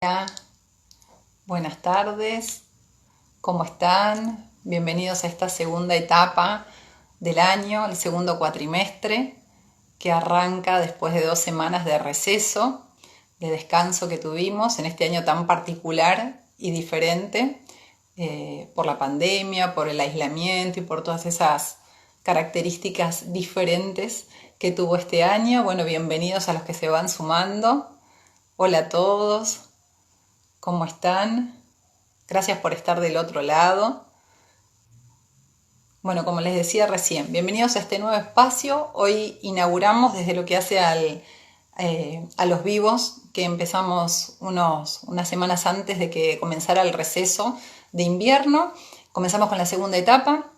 Hola, buenas tardes, ¿cómo están? Bienvenidos a esta segunda etapa del año, el segundo cuatrimestre, que arranca después de 2 semanas de receso, de descanso que tuvimos en este año tan particular y diferente, por la pandemia, por el aislamiento y por todas esas características diferentes que tuvo este año. Bueno, bienvenidos a los que se van sumando. Hola a todos. ¿Cómo están? Gracias por estar del otro lado. Bueno, como les decía recién, bienvenidos a este nuevo espacio. Hoy inauguramos desde lo que hace a los vivos, que empezamos unas semanas antes de que comenzara el receso de invierno. Comenzamos con la segunda etapa,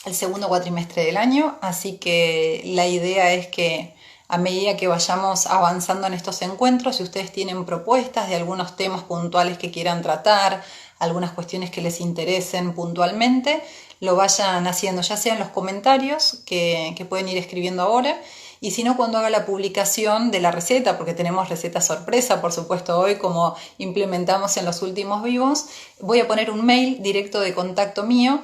el segundo cuatrimestre del año, así que la idea es que a medida que vayamos avanzando en estos encuentros, si ustedes tienen propuestas de algunos temas puntuales que quieran tratar, algunas cuestiones que les interesen puntualmente, lo vayan haciendo, ya sea en los comentarios que pueden ir escribiendo ahora, y si no, cuando haga la publicación de la receta, porque tenemos receta sorpresa, por supuesto, hoy, como implementamos en los últimos vivos, voy a poner un mail directo de contacto mío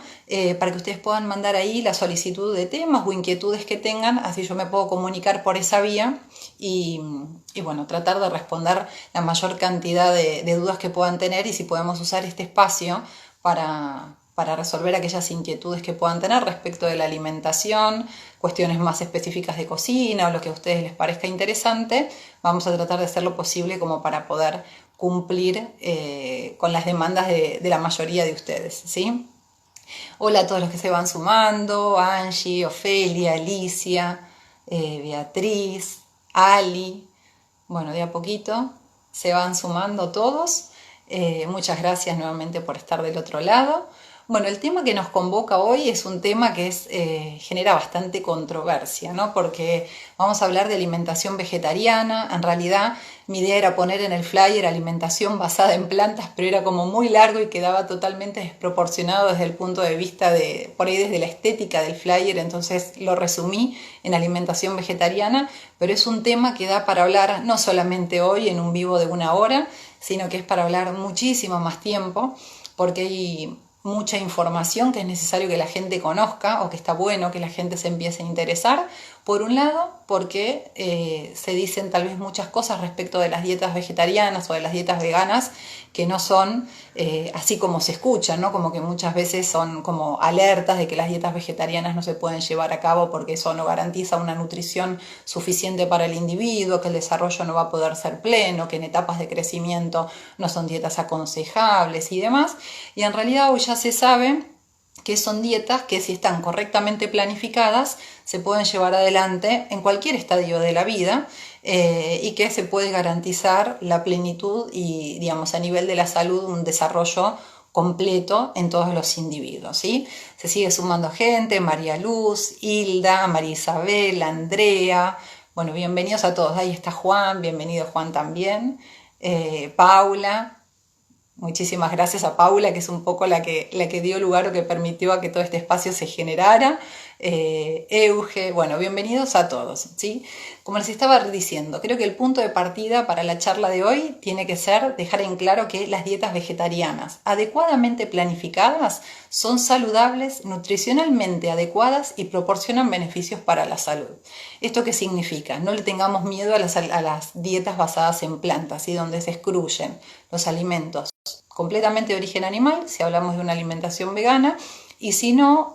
para que ustedes puedan mandar ahí la solicitud de temas o inquietudes que tengan, así yo me puedo comunicar por esa vía y bueno, tratar de responder la mayor cantidad de dudas que puedan tener, y si podemos usar este espacio para resolver aquellas inquietudes que puedan tener respecto de la alimentación, cuestiones más específicas de cocina o lo que a ustedes les parezca interesante, vamos a tratar de hacer lo posible como para poder cumplir con las demandas de la mayoría de ustedes, ¿sí? Hola a todos los que se van sumando: Angie, Ofelia, Alicia, Beatriz, Ali. Bueno, de a poquito se van sumando todos. Muchas gracias nuevamente por estar del otro lado. Bueno, el tema que nos convoca hoy es un tema que genera bastante controversia, ¿no? Porque vamos a hablar de alimentación vegetariana. En realidad, mi idea era poner en el flyer alimentación basada en plantas, pero era como muy largo y quedaba totalmente desproporcionado desde el punto de vista por ahí desde la estética del flyer, entonces lo resumí en alimentación vegetariana, pero es un tema que da para hablar no solamente hoy en un vivo de 1 hora, sino que es para hablar muchísimo más tiempo, porque hay mucha información que es necesario que la gente conozca, o que está bueno que la gente se empiece a interesar. Por un lado, porque se dicen tal vez muchas cosas respecto de las dietas vegetarianas o de las dietas veganas que no son así como se escuchan, ¿no? Como que muchas veces son como alertas de que las dietas vegetarianas no se pueden llevar a cabo porque eso no garantiza una nutrición suficiente para el individuo, que el desarrollo no va a poder ser pleno, que en etapas de crecimiento no son dietas aconsejables y demás. Y en realidad hoy ya se sabe que son dietas que, si están correctamente planificadas, se pueden llevar adelante en cualquier estadio de la vida, y que se puede garantizar la plenitud y, digamos, a nivel de la salud, un desarrollo completo en todos los individuos, ¿sí? Se sigue sumando gente: María Luz, Hilda, María Isabel, Andrea. Bueno, bienvenidos a todos. Ahí está Juan, bienvenido Juan también. Paula. Muchísimas gracias a Paula, que es un poco la que dio lugar o que permitió a que todo este espacio se generara. Euge, bueno, bienvenidos a todos, ¿sí? Como les estaba diciendo, creo que el punto de partida para la charla de hoy tiene que ser dejar en claro que las dietas vegetarianas adecuadamente planificadas son saludables, nutricionalmente adecuadas y proporcionan beneficios para la salud. ¿Esto qué significa? No le tengamos miedo a las dietas basadas en plantas, ¿sí? Donde se excluyen los alimentos completamente de origen animal, si hablamos de una alimentación vegana, y si no,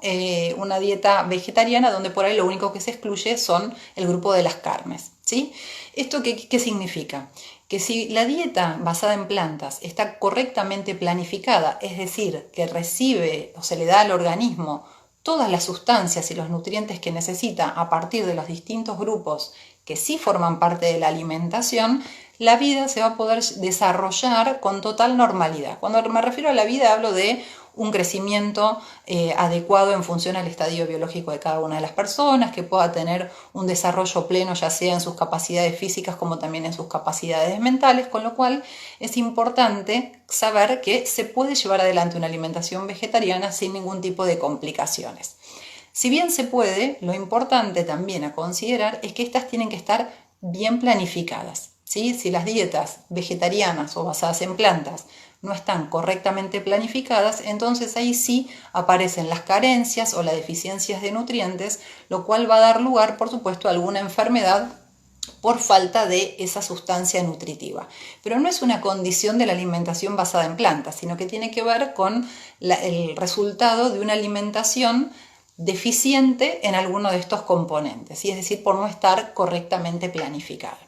una dieta vegetariana donde por ahí lo único que se excluye son el grupo de las carnes, ¿sí? ¿Esto qué significa? Que si la dieta basada en plantas está correctamente planificada, es decir, que recibe o se le da al organismo todas las sustancias y los nutrientes que necesita a partir de los distintos grupos que sí forman parte de la alimentación, la vida se va a poder desarrollar con total normalidad. Cuando me refiero a la vida, hablo de un crecimiento adecuado en función al estadio biológico de cada una de las personas, que pueda tener un desarrollo pleno, ya sea en sus capacidades físicas como también en sus capacidades mentales, con lo cual es importante saber que se puede llevar adelante una alimentación vegetariana sin ningún tipo de complicaciones. Si bien se puede, lo importante también a considerar es que estas tienen que estar bien planificadas, ¿sí? Si las dietas vegetarianas o basadas en plantas no están correctamente planificadas, entonces ahí sí aparecen las carencias o las deficiencias de nutrientes, lo cual va a dar lugar, por supuesto, a alguna enfermedad por falta de esa sustancia nutritiva. Pero no es una condición de la alimentación basada en plantas, sino que tiene que ver con el resultado de una alimentación deficiente en alguno de estos componentes, y es decir, por no estar correctamente planificada.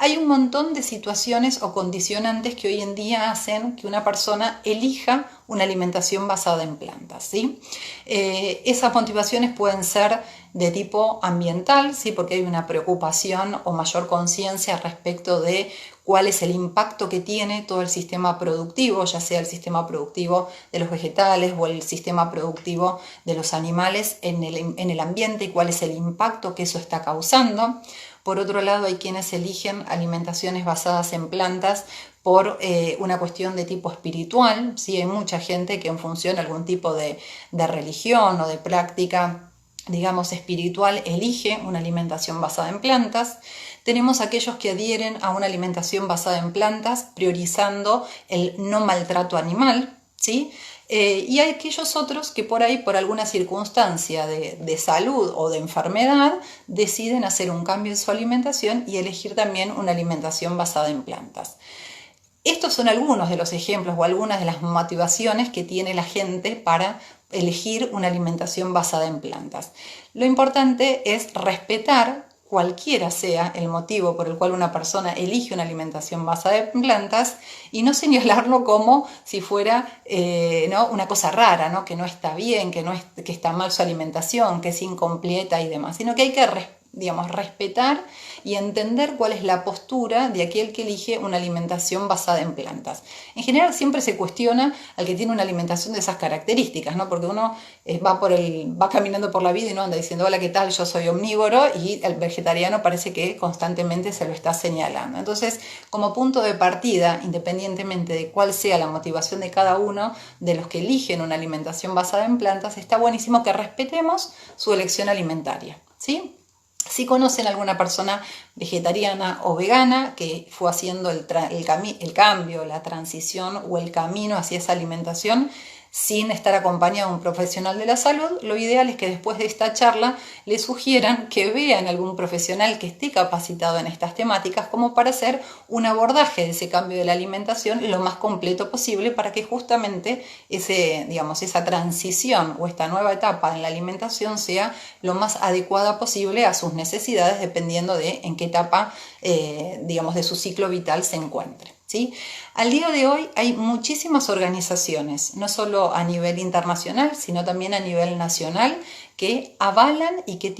Hay un montón de situaciones o condicionantes que hoy en día hacen que una persona elija una alimentación basada en plantas, ¿sí? Esas motivaciones pueden ser de tipo ambiental, ¿sí? Porque hay una preocupación o mayor conciencia respecto de cuál es el impacto que tiene todo el sistema productivo, ya sea el sistema productivo de los vegetales o el sistema productivo de los animales en el ambiente, y cuál es el impacto que eso está causando. Por otro lado, hay quienes eligen alimentaciones basadas en plantas por una cuestión de tipo espiritual, ¿sí? Hay mucha gente que en función de algún tipo de religión o de práctica, digamos, espiritual, elige una alimentación basada en plantas. Tenemos aquellos que adhieren a una alimentación basada en plantas priorizando el no maltrato animal, ¿sí? Y hay aquellos otros que por ahí, por alguna circunstancia de salud o de enfermedad, deciden hacer un cambio en su alimentación y elegir también una alimentación basada en plantas. Estos son algunos de los ejemplos o algunas de las motivaciones que tiene la gente para elegir una alimentación basada en plantas. Lo importante es respetar cualquiera sea el motivo por el cual una persona elige una alimentación basada en plantas y no señalarlo como si fuera ¿no? una cosa rara, ¿no? Que no está bien, que está mal su alimentación, que es incompleta y demás, sino que hay que respetar y entender cuál es la postura de aquel que elige una alimentación basada en plantas. En general siempre se cuestiona al que tiene una alimentación de esas características, ¿no? Porque uno va caminando por la vida y no anda diciendo hola, ¿qué tal? Yo soy omnívoro, y el vegetariano parece que constantemente se lo está señalando. Entonces, como punto de partida, independientemente de cuál sea la motivación de cada uno de los que eligen una alimentación basada en plantas, está buenísimo que respetemos su elección alimentaria, ¿sí? Si conocen a alguna persona vegetariana o vegana que fue haciendo el cambio, la transición o el camino hacia esa alimentación sin estar acompañado de un profesional de la salud, lo ideal es que después de esta charla le sugieran que vean algún profesional que esté capacitado en estas temáticas como para hacer un abordaje de ese cambio de la alimentación lo más completo posible, para que justamente esa transición o esta nueva etapa en la alimentación sea lo más adecuada posible a sus necesidades, dependiendo de en qué etapa de su ciclo vital se encuentre, ¿sí? Al día de hoy hay muchísimas organizaciones, no solo a nivel internacional, sino también a nivel nacional, que avalan y que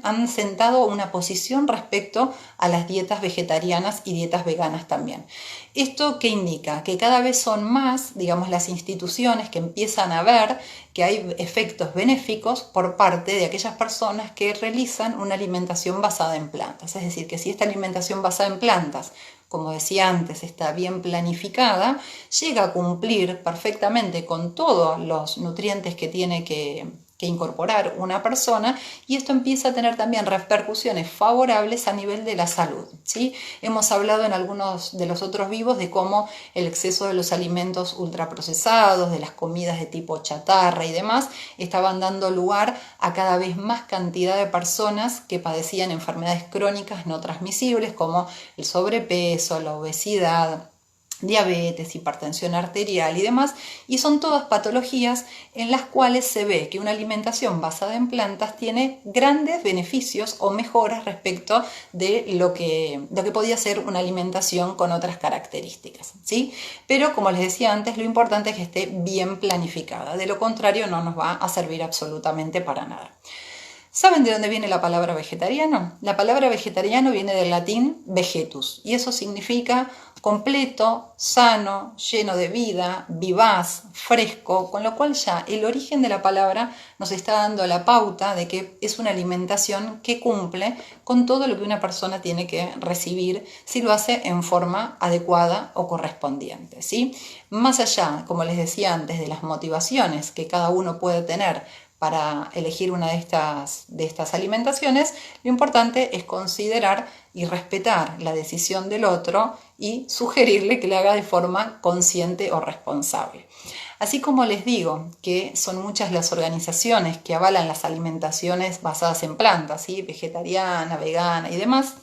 han sentado una posición respecto a las dietas vegetarianas y dietas veganas también. ¿Esto qué indica? Que cada vez son más, las instituciones que empiezan a ver que hay efectos benéficos por parte de aquellas personas que realizan una alimentación basada en plantas. Es decir, que si esta alimentación basada en plantas, como decía antes, está bien planificada, llega a cumplir perfectamente con todos los nutrientes que tiene que incorporar una persona, y esto empieza a tener también repercusiones favorables a nivel de la salud, ¿sí? Hemos hablado en algunos de los otros vivos de cómo el exceso de los alimentos ultraprocesados, de las comidas de tipo chatarra y demás, estaban dando lugar a cada vez más cantidad de personas que padecían enfermedades crónicas no transmisibles como el sobrepeso, la obesidad, diabetes, hipertensión arterial y demás, y son todas patologías en las cuales se ve que una alimentación basada en plantas tiene grandes beneficios o mejoras respecto de lo que podía ser una alimentación con otras características, ¿sí? Pero como les decía antes, lo importante es que esté bien planificada, de lo contrario no nos va a servir absolutamente para nada. ¿Saben de dónde viene la palabra vegetariano? La palabra vegetariano viene del latín vegetus, y eso significa completo, sano, lleno de vida, vivaz, fresco, con lo cual ya el origen de la palabra nos está dando la pauta de que es una alimentación que cumple con todo lo que una persona tiene que recibir si lo hace en forma adecuada o correspondiente, ¿sí? Más allá, como les decía antes, de las motivaciones que cada uno puede tener para elegir una de estas alimentaciones, lo importante es considerar y respetar la decisión del otro y sugerirle que lo haga de forma consciente o responsable. Así como les digo que son muchas las organizaciones que avalan las alimentaciones basadas en plantas, ¿sí? Vegetariana, vegana y demás,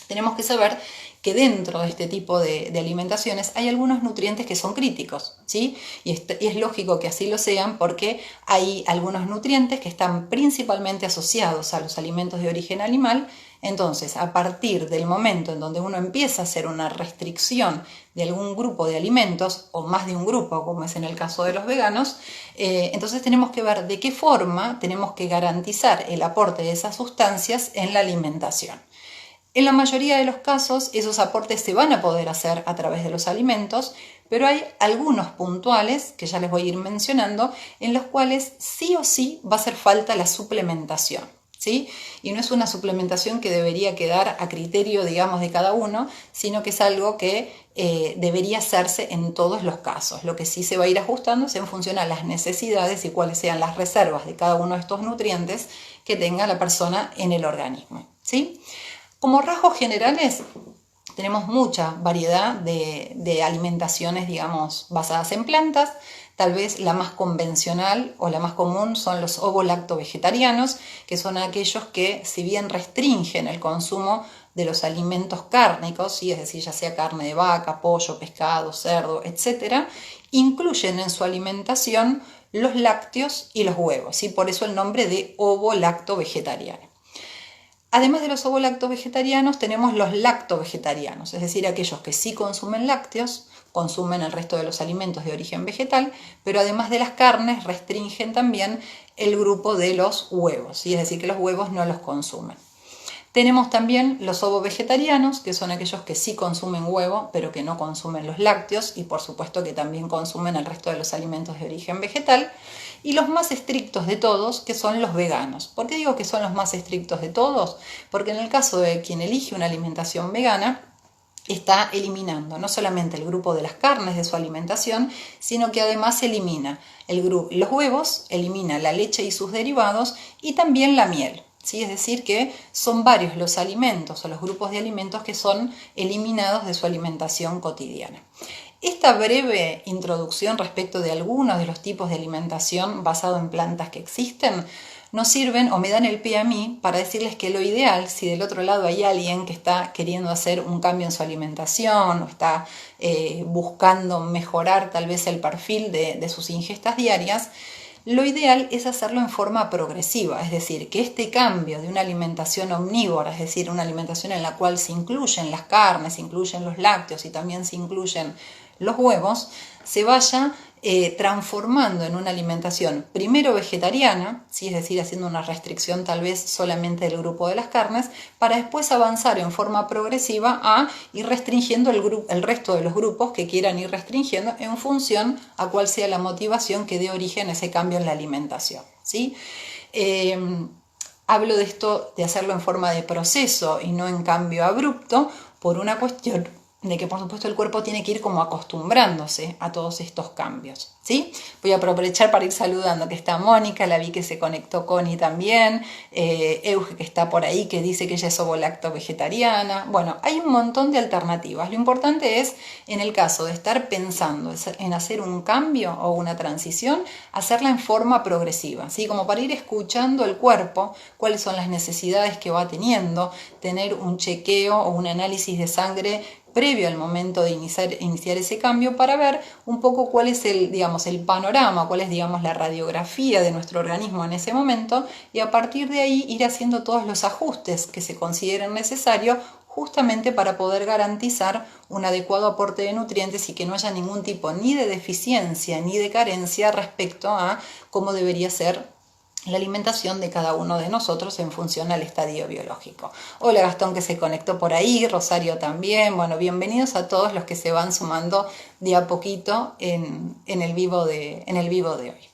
tenemos que saber que dentro de este tipo de alimentaciones hay algunos nutrientes que son críticos, ¿sí? Y es lógico que así lo sean porque hay algunos nutrientes que están principalmente asociados a los alimentos de origen animal. Entonces, a partir del momento en donde uno empieza a hacer una restricción de algún grupo de alimentos, o más de un grupo, como es en el caso de los veganos, entonces tenemos que ver de qué forma tenemos que garantizar el aporte de esas sustancias en la alimentación. En la mayoría de los casos, esos aportes se van a poder hacer a través de los alimentos, pero hay algunos puntuales, que ya les voy a ir mencionando, en los cuales sí o sí va a hacer falta la suplementación, ¿sí? Y no es una suplementación que debería quedar a criterio, digamos, de cada uno, sino que es algo que debería hacerse en todos los casos. Lo que sí se va a ir ajustando es en función a las necesidades y cuáles sean las reservas de cada uno de estos nutrientes que tenga la persona en el organismo, ¿sí? Como rasgos generales, tenemos mucha variedad de alimentaciones, digamos, basadas en plantas. Tal vez la más convencional o la más común son los ovo-lacto-vegetarianos, que son aquellos que, si bien restringen el consumo de los alimentos cárnicos, ¿sí? Es decir, ya sea carne de vaca, pollo, pescado, cerdo, etc., incluyen en su alimentación los lácteos y los huevos, ¿sí? Por eso el nombre de ovo-lacto-vegetariano. Además de los ovo-lacto-vegetarianos, tenemos los lacto-vegetarianos, es decir, aquellos que sí consumen lácteos, consumen el resto de los alimentos de origen vegetal, pero además de las carnes restringen también el grupo de los huevos, ¿sí? Es decir, que los huevos no los consumen. Tenemos también los ovo-vegetarianos, que son aquellos que sí consumen huevo, pero que no consumen los lácteos y por supuesto que también consumen el resto de los alimentos de origen vegetal. Y los más estrictos de todos, que son los veganos. ¿Por qué digo que son los más estrictos de todos? Porque en el caso de quien elige una alimentación vegana, está eliminando no solamente el grupo de las carnes de su alimentación, sino que además elimina los huevos, elimina la leche y sus derivados y también la miel. ¿Sí? Es decir, que son varios los alimentos o los grupos de alimentos que son eliminados de su alimentación cotidiana. Esta breve introducción respecto de algunos de los tipos de alimentación basado en plantas que existen nos sirven o me dan el pie a mí para decirles que lo ideal, si del otro lado hay alguien que está queriendo hacer un cambio en su alimentación o está buscando mejorar tal vez el perfil de sus ingestas diarias, lo ideal es hacerlo en forma progresiva, es decir, que este cambio de una alimentación omnívora, es decir, una alimentación en la cual se incluyen las carnes, se incluyen los lácteos y también se incluyen los huevos, se vaya transformando en una alimentación primero vegetariana, ¿sí? Es decir, haciendo una restricción tal vez solamente del grupo de las carnes, para después avanzar en forma progresiva a ir restringiendo el resto de los grupos que quieran ir restringiendo en función a cuál sea la motivación que dé origen a ese cambio en la alimentación, ¿sí? Hablo de esto de hacerlo en forma de proceso y no en cambio abrupto por una cuestión de que por supuesto el cuerpo tiene que ir como acostumbrándose a todos estos cambios, ¿sí? Voy a aprovechar para ir saludando que está Mónica, la vi que se conectó Connie también, Euge que está por ahí que dice que ella es ovo-lacto vegetariana. Bueno, hay un montón de alternativas. Lo importante es, en el caso de estar pensando en hacer un cambio o una transición, hacerla en forma progresiva, ¿sí? Como para ir escuchando el cuerpo, cuáles son las necesidades que va teniendo, tener un chequeo o un análisis de sangre previo al momento de iniciar ese cambio para ver un poco cuál es el panorama, cuál es la radiografía de nuestro organismo en ese momento y a partir de ahí ir haciendo todos los ajustes que se consideren necesarios justamente para poder garantizar un adecuado aporte de nutrientes y que no haya ningún tipo ni de deficiencia ni de carencia respecto a cómo debería ser la alimentación de cada uno de nosotros en función al estadio biológico. Hola Gastón que se conectó por ahí, Rosario también. Bueno, bienvenidos a todos los que se van sumando de a poquito en el vivo de hoy.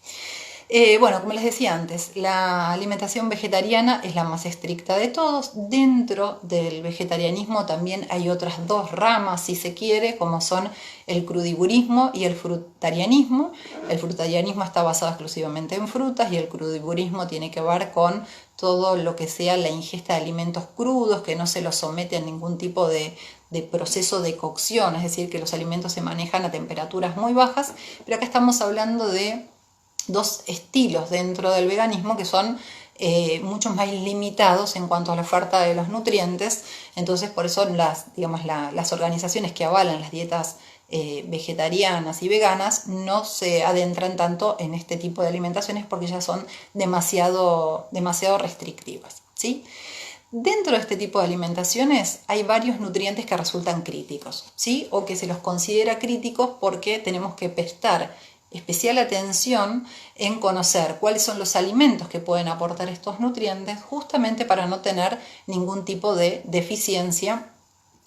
Bueno, como les decía antes, la alimentación vegetariana es la más estricta de todos. Dentro del vegetarianismo también hay otras dos ramas, si se quiere, como son el crudivorismo y el frutarianismo. El frutarianismo está basado exclusivamente en frutas y el crudivorismo tiene que ver con todo lo que sea la ingesta de alimentos crudos, que no se los somete a ningún tipo de proceso de cocción, es decir, que los alimentos se manejan a temperaturas muy bajas, pero acá estamos hablando de dos estilos dentro del veganismo que son mucho más limitados en cuanto a la oferta de los nutrientes. Entonces, por eso las organizaciones que avalan las dietas vegetarianas y veganas no se adentran tanto en este tipo de alimentaciones porque ya son demasiado restrictivas, ¿sí? Dentro de este tipo de alimentaciones hay varios nutrientes que resultan críticos, ¿sí? O que se los considera críticos porque tenemos que prestar especial atención en conocer cuáles son los alimentos que pueden aportar estos nutrientes justamente para no tener ningún tipo de deficiencia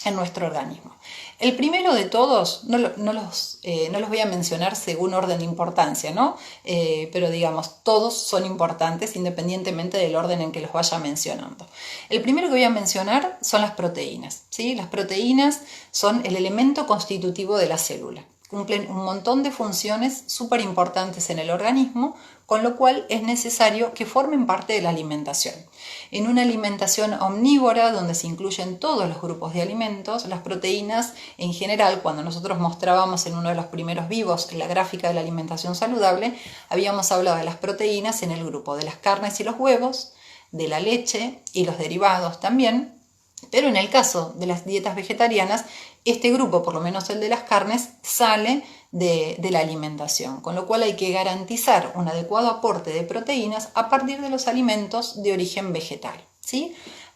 en nuestro organismo. El primero de todos, no los voy a mencionar según orden de importancia, ¿no? Pero digamos, todos son importantes independientemente del orden en que los vaya mencionando. El primero que voy a mencionar son las proteínas, ¿sí? Las proteínas son el elemento constitutivo de la célula. Cumplen un montón de funciones súper importantes en el organismo, con lo cual es necesario que formen parte de la alimentación. En una alimentación omnívora, donde se incluyen todos los grupos de alimentos, las proteínas en general, cuando nosotros mostrábamos en uno de los primeros vivos la gráfica de la alimentación saludable, habíamos hablado de las proteínas en el grupo de las carnes y los huevos, de la leche y los derivados también, pero en el caso de las dietas vegetarianas, este grupo, por lo menos el de las carnes, sale de la alimentación, con lo cual hay que garantizar un adecuado aporte de proteínas a partir de los alimentos de origen vegetal, ¿sí?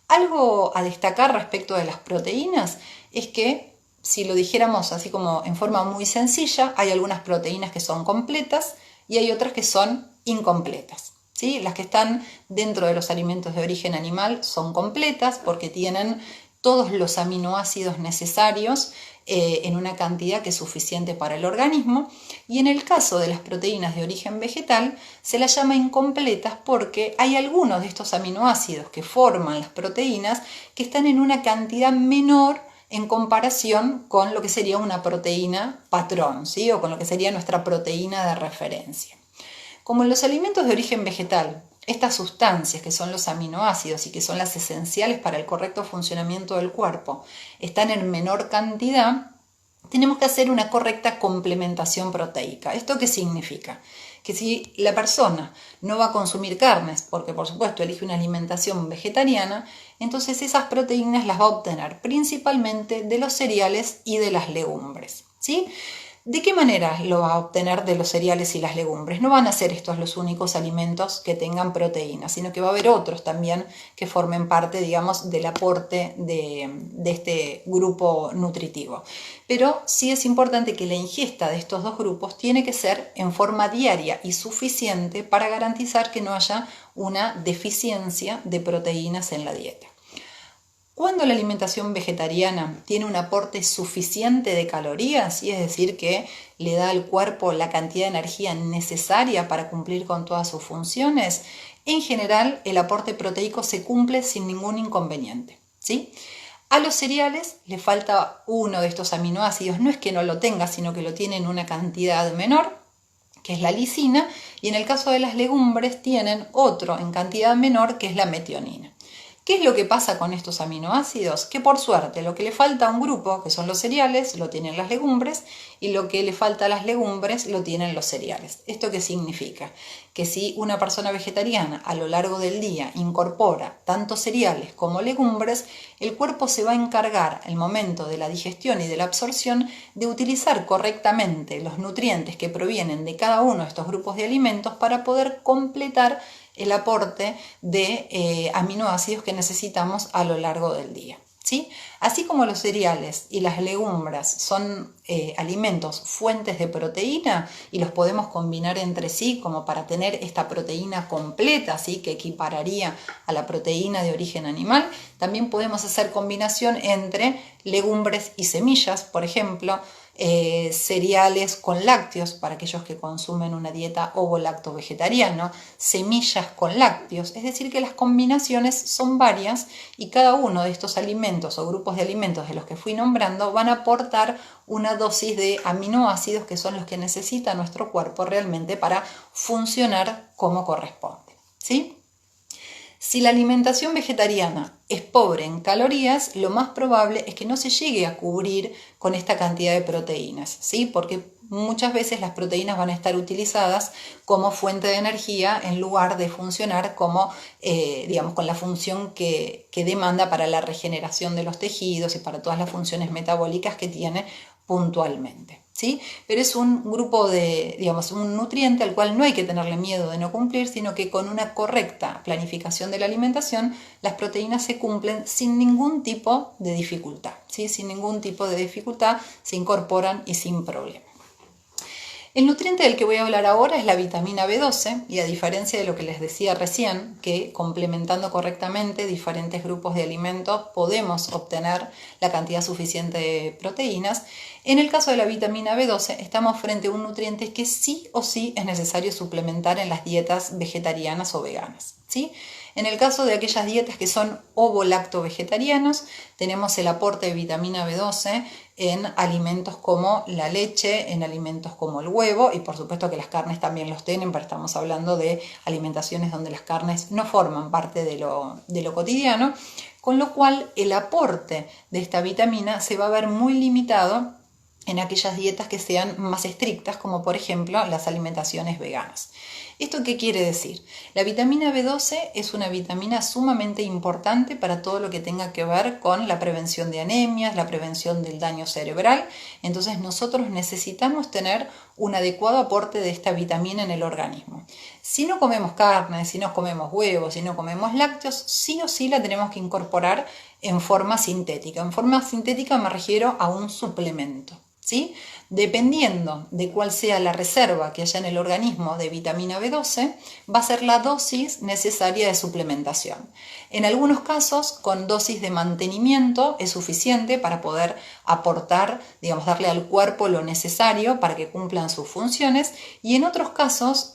Algo a destacar respecto de las proteínas es que, si lo dijéramos así como en forma muy sencilla, hay algunas proteínas que son completas y hay otras que son incompletas, ¿sí? Las que están dentro de los alimentos de origen animal son completas porque tienen todos los aminoácidos necesarios en una cantidad que es suficiente para el organismo, y en el caso de las proteínas de origen vegetal se las llama incompletas porque hay algunos de estos aminoácidos que forman las proteínas que están en una cantidad menor en comparación con lo que sería una proteína patrón, ¿sí? O con lo que sería nuestra proteína de referencia. Como en los alimentos de origen vegetal, estas sustancias que son los aminoácidos y que son las esenciales para el correcto funcionamiento del cuerpo están en menor cantidad, tenemos que hacer una correcta complementación proteica. ¿Esto qué significa? Que si la persona no va a consumir carnes, porque por supuesto elige una alimentación vegetariana, entonces esas proteínas las va a obtener principalmente de los cereales y de las legumbres, ¿sí? ¿De qué manera lo va a obtener de los cereales y las legumbres? No van a ser estos los únicos alimentos que tengan proteínas, sino que va a haber otros también que formen parte, digamos, del aporte de este grupo nutritivo. Pero sí es importante que la ingesta de estos dos grupos tiene que ser en forma diaria y suficiente para garantizar que no haya una deficiencia de proteínas en la dieta. Cuando la alimentación vegetariana tiene un aporte suficiente de calorías, y es decir, que le da al cuerpo la cantidad de energía necesaria para cumplir con todas sus funciones, en general el aporte proteico se cumple sin ningún inconveniente, ¿sí? A los cereales le falta uno de estos aminoácidos, no es que no lo tenga, sino que lo tiene en una cantidad menor, que es la lisina, y en el caso de las legumbres tienen otro en cantidad menor, que es la metionina. ¿Qué es lo que pasa con estos aminoácidos? Que por suerte lo que le falta a un grupo, que son los cereales, lo tienen las legumbres, y lo que le falta a las legumbres lo tienen los cereales. ¿Esto qué significa? Que si una persona vegetariana a lo largo del día incorpora tanto cereales como legumbres, el cuerpo se va a encargar al momento de la digestión y de la absorción de utilizar correctamente los nutrientes que provienen de cada uno de estos grupos de alimentos para poder completar el aporte de aminoácidos que necesitamos a lo largo del día, ¿sí? Así como los cereales y las legumbres son alimentos fuentes de proteína y los podemos combinar entre sí como para tener esta proteína completa, ¿sí? Que equipararía a la proteína de origen animal, también podemos hacer combinación entre legumbres y semillas, por ejemplo, cereales con lácteos para aquellos que consumen una dieta ovo-lacto-vegetariana, semillas con lácteos, es decir que las combinaciones son varias y cada uno de estos alimentos o grupos de alimentos de los que fui nombrando van a aportar una dosis de aminoácidos que son los que necesita nuestro cuerpo realmente para funcionar como corresponde, ¿sí? Si la alimentación vegetariana es pobre en calorías, lo más probable es que no se llegue a cubrir con esta cantidad de proteínas, ¿sí? Porque muchas veces las proteínas van a estar utilizadas como fuente de energía en lugar de funcionar como, digamos, con la función que demanda para la regeneración de los tejidos y para todas las funciones metabólicas que tiene puntualmente, ¿sí? Pero es un grupo de, digamos, un nutriente al cual no hay que tenerle miedo de no cumplir, sino que con una correcta planificación de la alimentación, las proteínas se cumplen sin ningún tipo de dificultad, ¿sí? Sin ningún tipo de dificultad se incorporan y sin problema. El nutriente del que voy a hablar ahora es la vitamina B12 y a diferencia de lo que les decía recién, que complementando correctamente diferentes grupos de alimentos podemos obtener la cantidad suficiente de proteínas, en el caso de la vitamina B12 estamos frente a un nutriente que sí o sí es necesario suplementar en las dietas vegetarianas o veganas, ¿sí? En el caso de aquellas dietas que son ovo-lacto-vegetarianos, tenemos el aporte de vitamina B12 en alimentos como la leche, en alimentos como el huevo y por supuesto que las carnes también los tienen, pero estamos hablando de alimentaciones donde las carnes no forman parte de lo cotidiano, con lo cual el aporte de esta vitamina se va a ver muy limitado en aquellas dietas que sean más estrictas, como por ejemplo las alimentaciones veganas. ¿Esto qué quiere decir? La vitamina B12 es una vitamina sumamente importante para todo lo que tenga que ver con la prevención de anemias, la prevención del daño cerebral. Entonces nosotros necesitamos tener un adecuado aporte de esta vitamina en el organismo. Si no comemos carne, si no comemos huevos, si no comemos lácteos, sí o sí la tenemos que incorporar en forma sintética. En forma sintética me refiero a un suplemento, ¿sí? Dependiendo de cuál sea la reserva que haya en el organismo de vitamina B12, va a ser la dosis necesaria de suplementación. En algunos casos, con dosis de mantenimiento es suficiente para poder aportar, digamos, darle al cuerpo lo necesario para que cumplan sus funciones, y en otros casos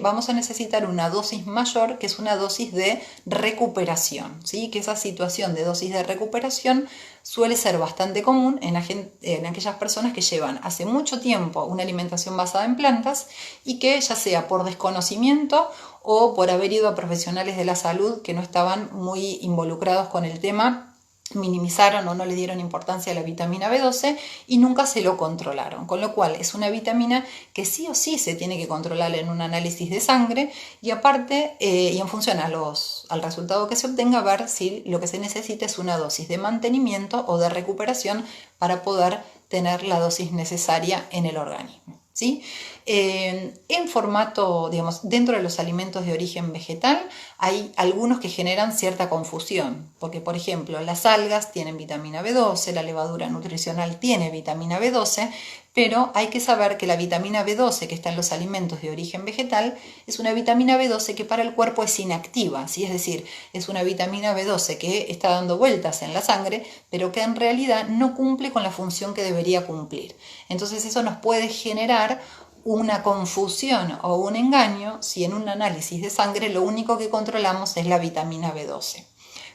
vamos a necesitar una dosis mayor, que es una dosis de recuperación, ¿sí? Que esa situación de dosis de recuperación suele ser bastante común en aquellas personas que llevan hace mucho tiempo una alimentación basada en plantas y que ya sea por desconocimiento o por haber ido a profesionales de la salud que no estaban muy involucrados con el tema, minimizaron o no le dieron importancia a la vitamina B12 y nunca se lo controlaron, con lo cual es una vitamina que sí o sí se tiene que controlar en un análisis de sangre y aparte, y en función al resultado que se obtenga, ver si lo que se necesita es una dosis de mantenimiento o de recuperación para poder tener la dosis necesaria en el organismo, ¿sí? En formato, digamos, dentro de los alimentos de origen vegetal hay algunos que generan cierta confusión, porque por ejemplo las algas tienen vitamina B12, la levadura nutricional tiene vitamina B12, pero hay que saber que la vitamina B12 que está en los alimentos de origen vegetal es una vitamina B12 que para el cuerpo es inactiva, ¿sí? Es decir, es una vitamina B12 que está dando vueltas en la sangre, pero que en realidad no cumple con la función que debería cumplir. Entonces eso nos puede generar una confusión o un engaño si en un análisis de sangre lo único que controlamos es la vitamina B12.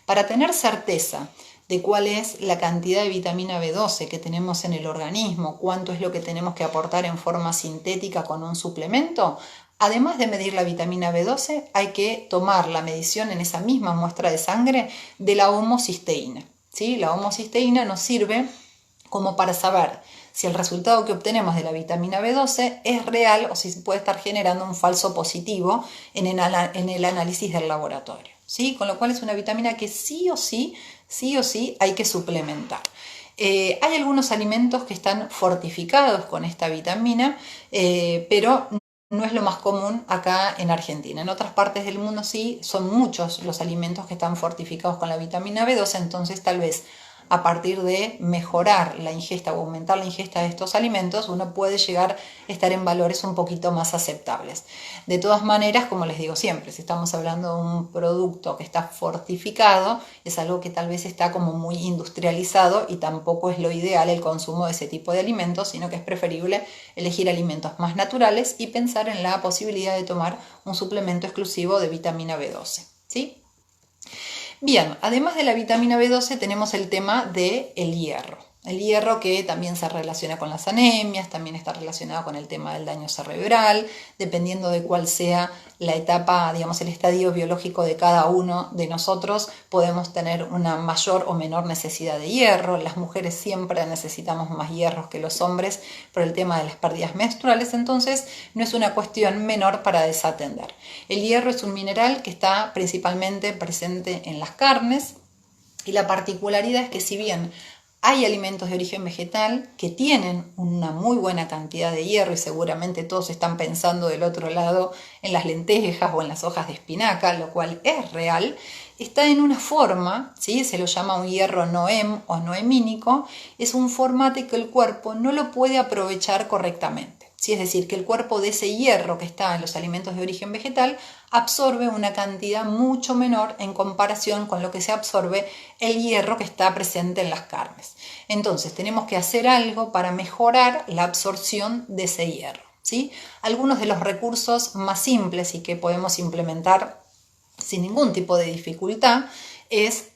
Para tener certeza de cuál es la cantidad de vitamina B12 que tenemos en el organismo, cuánto es lo que tenemos que aportar en forma sintética con un suplemento, además de medir la vitamina B12, hay que tomar la medición en esa misma muestra de sangre de la homocisteína, ¿sí? La homocisteína nos sirve como para saber si el resultado que obtenemos de la vitamina B12 es real o si se puede estar generando un falso positivo en el análisis del laboratorio, ¿sí? Con lo cual es una vitamina que sí o sí hay que suplementar. Hay algunos alimentos que están fortificados con esta vitamina, pero no es lo más común acá en Argentina. En otras partes del mundo sí, son muchos los alimentos que están fortificados con la vitamina B12, entonces tal vez a partir de mejorar la ingesta o aumentar la ingesta de estos alimentos, uno puede llegar a estar en valores un poquito más aceptables. De todas maneras, como les digo siempre, si estamos hablando de un producto que está fortificado, es algo que tal vez está como muy industrializado y tampoco es lo ideal el consumo de ese tipo de alimentos, sino que es preferible elegir alimentos más naturales y pensar en la posibilidad de tomar un suplemento exclusivo de vitamina B12, ¿sí? Bien, además de la vitamina B12 tenemos el tema del hierro. El hierro que también se relaciona con las anemias, también está relacionado con el tema del daño cerebral, dependiendo de cuál sea la etapa, digamos, el estadio biológico de cada uno de nosotros, podemos tener una mayor o menor necesidad de hierro. Las mujeres siempre necesitamos más hierros que los hombres por el tema de las pérdidas menstruales, entonces no es una cuestión menor para desatender. El hierro es un mineral que está principalmente presente en las carnes y la particularidad es que si bien hay alimentos de origen vegetal que tienen una muy buena cantidad de hierro y seguramente todos están pensando del otro lado en las lentejas o en las hojas de espinaca, lo cual es real. Está en una forma, ¿sí? Se lo llama un hierro noem o noemínico, es un formato que el cuerpo no lo puede aprovechar correctamente. ¿Sí? Es decir, que el cuerpo de ese hierro que está en los alimentos de origen vegetal absorbe una cantidad mucho menor en comparación con lo que se absorbe el hierro que está presente en las carnes. Entonces tenemos que hacer algo para mejorar la absorción de ese hierro, ¿sí? Algunos de los recursos más simples y que podemos implementar sin ningún tipo de dificultad es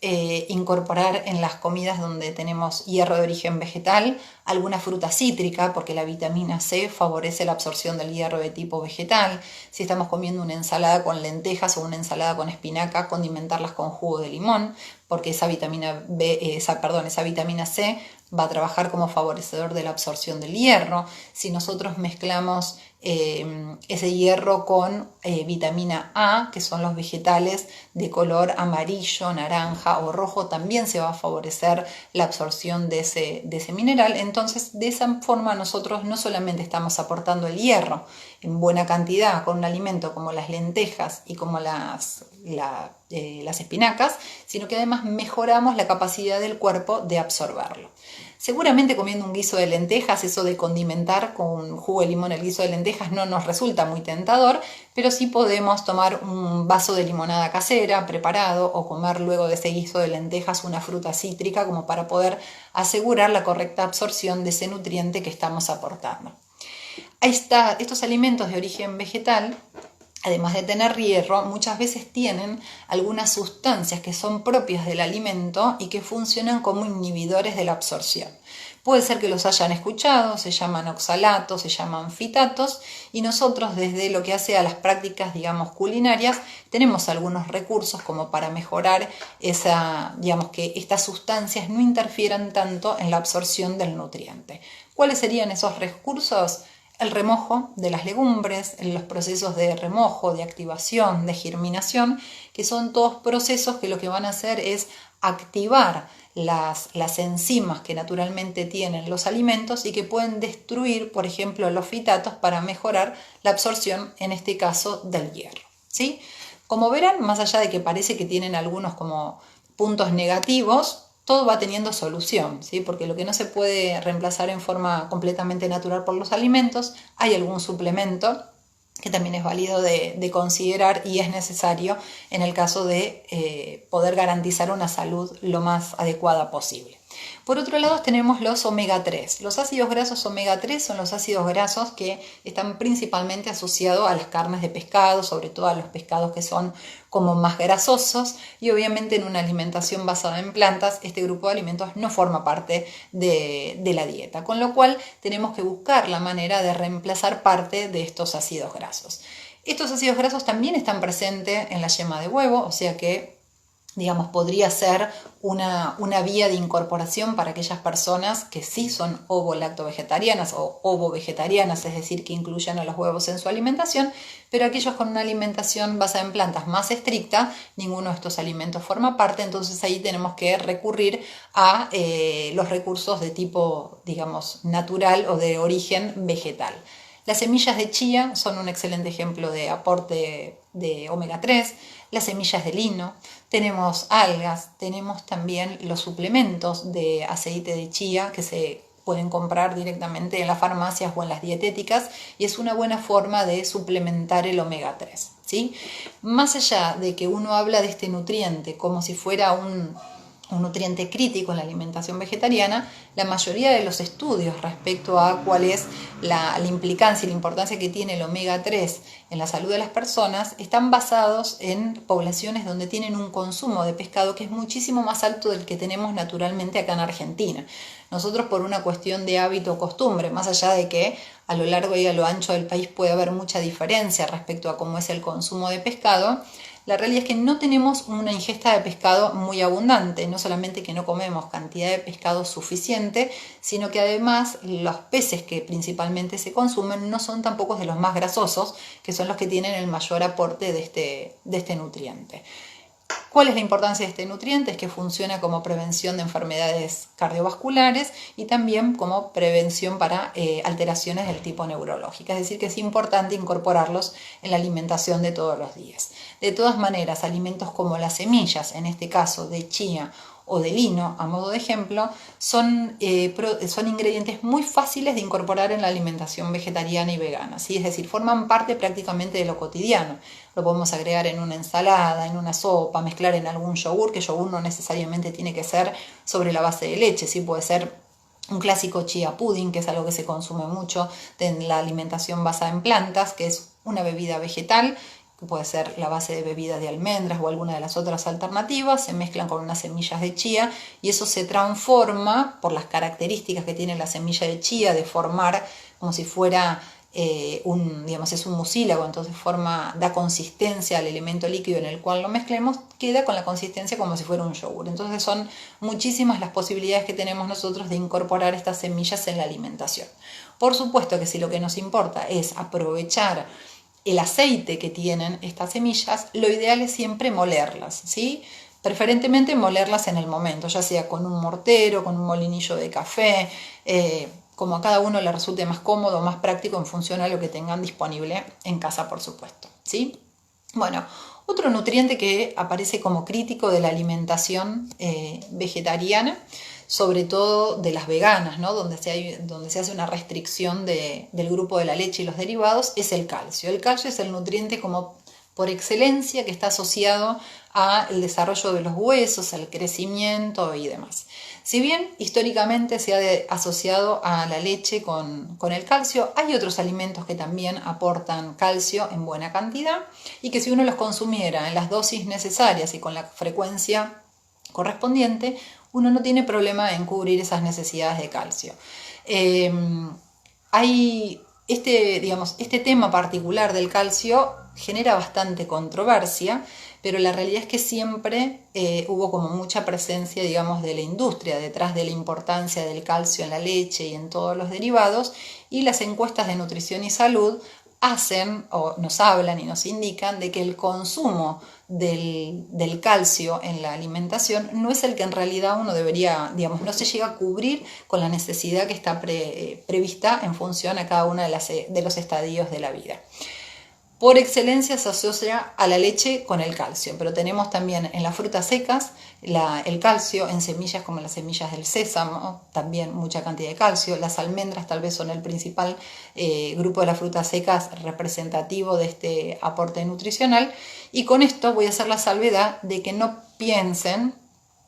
incorporar en las comidas donde tenemos hierro de origen vegetal alguna fruta cítrica, porque la vitamina C favorece la absorción del hierro de tipo vegetal. Si estamos comiendo una ensalada con lentejas o una ensalada con espinaca, condimentarlas con jugo de limón, porque esa vitamina C va a trabajar como favorecedor de la absorción del hierro. Si nosotros mezclamos ese hierro con vitamina A, que son los vegetales de color amarillo, naranja o rojo, también se va a favorecer la absorción de ese mineral. Entonces, de esa forma nosotros no solamente estamos aportando el hierro en buena cantidad con un alimento como las lentejas y como las espinacas, sino que además mejoramos la capacidad del cuerpo de absorberlo. Seguramente comiendo un guiso de lentejas, eso de condimentar con jugo de limón el guiso de lentejas no nos resulta muy tentador, pero sí podemos tomar un vaso de limonada casera preparado o comer luego de ese guiso de lentejas una fruta cítrica como para poder asegurar la correcta absorción de ese nutriente que estamos aportando. Estos alimentos de origen vegetal, además de tener hierro, muchas veces tienen algunas sustancias que son propias del alimento y que funcionan como inhibidores de la absorción. Puede ser que los hayan escuchado, se llaman oxalatos, se llaman fitatos, y nosotros desde lo que hace a las prácticas, digamos, culinarias, tenemos algunos recursos como para mejorar que estas sustancias no interfieran tanto en la absorción del nutriente. ¿Cuáles serían esos recursos? El remojo de las legumbres, los procesos de remojo, de activación, de germinación, que son todos procesos que lo que van a hacer es activar las enzimas que naturalmente tienen los alimentos y que pueden destruir, por ejemplo, los fitatos para mejorar la absorción, en este caso, del hierro, ¿sí? Como verán, más allá de que parece que tienen algunos como puntos negativos, todo va teniendo solución, ¿sí? Porque lo que no se puede reemplazar en forma completamente natural por los alimentos, hay algún suplemento que también es válido de considerar y es necesario en el caso de poder garantizar una salud lo más adecuada posible. Por otro lado tenemos los omega 3. Los ácidos grasos omega 3 son los ácidos grasos que están principalmente asociados a las carnes de pescado, sobre todo a los pescados que son como más grasosos, y obviamente en una alimentación basada en plantas este grupo de alimentos no forma parte de la dieta, con lo cual tenemos que buscar la manera de reemplazar parte de estos ácidos grasos. Estos ácidos grasos también están presentes en la yema de huevo, o sea que digamos, podría ser una vía de incorporación para aquellas personas que sí son ovo-lacto-vegetarianas o ovo-vegetarianas, es decir, que incluyan a los huevos en su alimentación, pero aquellos con una alimentación basada en plantas más estricta, ninguno de estos alimentos forma parte, entonces ahí tenemos que recurrir a los recursos de tipo, digamos, natural o de origen vegetal. Las semillas de chía son un excelente ejemplo de aporte de omega 3, las semillas de lino, tenemos algas, tenemos también los suplementos de aceite de chía que se pueden comprar directamente en las farmacias o en las dietéticas y es una buena forma de suplementar el omega 3, ¿sí? Más allá de que uno habla de este nutriente como si fuera un nutriente crítico en la alimentación vegetariana, la mayoría de los estudios respecto a cuál es la implicancia y la importancia que tiene el omega 3 en la salud de las personas están basados en poblaciones donde tienen un consumo de pescado que es muchísimo más alto del que tenemos naturalmente acá en Argentina. Nosotros, por una cuestión de hábito o costumbre, más allá de que a lo largo y a lo ancho del país puede haber mucha diferencia respecto a cómo es el consumo de pescado, la realidad es que no tenemos una ingesta de pescado muy abundante, no solamente que no comemos cantidad de pescado suficiente, sino que además los peces que principalmente se consumen no son tampoco de los más grasosos, que son los que tienen el mayor aporte de este nutriente. ¿Cuál es la importancia de este nutriente? Es que funciona como prevención de enfermedades cardiovasculares y también como prevención para alteraciones del tipo neurológica. Es decir, que es importante incorporarlos en la alimentación de todos los días. De todas maneras, alimentos como las semillas, en este caso de chía o de lino, a modo de ejemplo, son ingredientes muy fáciles de incorporar en la alimentación vegetariana y vegana, ¿sí? Es decir, forman parte prácticamente de lo cotidiano. Lo podemos agregar en una ensalada, en una sopa, mezclar en algún yogur, que yogur no necesariamente tiene que ser sobre la base de leche, ¿sí? Puede ser un clásico chia pudding, que es algo que se consume mucho en la alimentación basada en plantas, que es una bebida vegetal, que puede ser la base de bebida de almendras o alguna de las otras alternativas, se mezclan con unas semillas de chía y eso se transforma por las características que tiene la semilla de chía de formar como si fuera es un mucílago, entonces da consistencia al elemento líquido en el cual lo mezclemos, queda con la consistencia como si fuera un yogur. Entonces son muchísimas las posibilidades que tenemos nosotros de incorporar estas semillas en la alimentación. Por supuesto que si lo que nos importa es aprovechar el aceite que tienen estas semillas, lo ideal es siempre molerlas, ¿sí? Preferentemente molerlas en el momento, ya sea con un mortero, con un molinillo de café, como a cada uno le resulte más cómodo, más práctico en función a lo que tengan disponible en casa, por supuesto, ¿sí? Bueno, otro nutriente que aparece como crítico de la alimentación vegetariana, sobre todo de las veganas, ¿no? donde se hace una restricción del grupo de la leche y los derivados, es el calcio. El calcio es el nutriente como por excelencia que está asociado al desarrollo de los huesos, al crecimiento y demás. Si bien históricamente se ha asociado a la leche con el calcio, hay otros alimentos que también aportan calcio en buena cantidad y que si uno los consumiera en las dosis necesarias y con la frecuencia correspondiente, uno no tiene problema en cubrir esas necesidades de calcio. Este tema particular del calcio genera bastante controversia, pero la realidad es que siempre hubo como mucha presencia, digamos, de la industria detrás de la importancia del calcio en la leche y en todos los derivados, y las encuestas de nutrición y salud hacen o nos hablan y nos indican de que el consumo del calcio en la alimentación no es el que en realidad uno debería, digamos, no se llega a cubrir con la necesidad que está prevista en función a cada uno de los estadios de la vida. Por excelencia se asocia a la leche con el calcio, pero tenemos también en las frutas secas el calcio, en semillas como las semillas del sésamo, también mucha cantidad de calcio. Las almendras tal vez son el principal grupo de las frutas secas representativo de este aporte nutricional. Y con esto voy a hacer la salvedad de que no piensen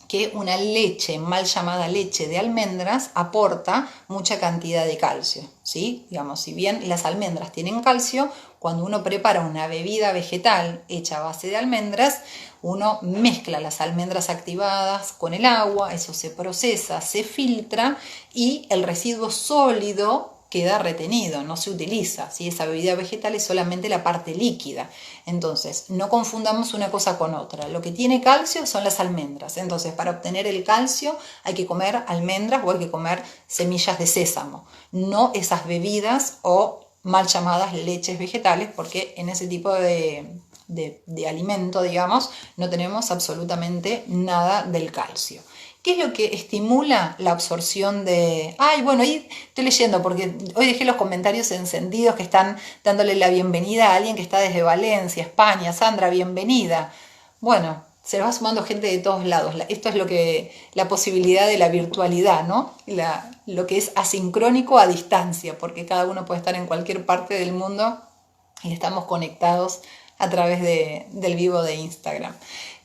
que una leche mal llamada leche de almendras aporta mucha cantidad de calcio, ¿sí? Digamos, si bien las almendras tienen calcio, cuando uno prepara una bebida vegetal hecha a base de almendras, uno mezcla las almendras activadas con el agua, eso se procesa, se filtra y el residuo sólido queda retenido, no se utiliza, ¿sí? Esa bebida vegetal es solamente la parte líquida. Entonces, no confundamos una cosa con otra. Lo que tiene calcio son las almendras. Entonces, para obtener el calcio hay que comer almendras o hay que comer semillas de sésamo, no esas bebidas o mal llamadas leches vegetales, porque en ese tipo de alimento, digamos, no tenemos absolutamente nada del calcio. ¿Qué es lo que estimula la absorción de...? Ay, bueno, ahí estoy leyendo porque hoy dejé los comentarios encendidos que están dándole la bienvenida a alguien que está desde Valencia, España. Sandra, bienvenida. Bueno, se va sumando gente de todos lados. Esto es la posibilidad de la virtualidad, ¿no? Lo que es asincrónico a distancia, porque cada uno puede estar en cualquier parte del mundo y estamos conectados a través del vivo de Instagram.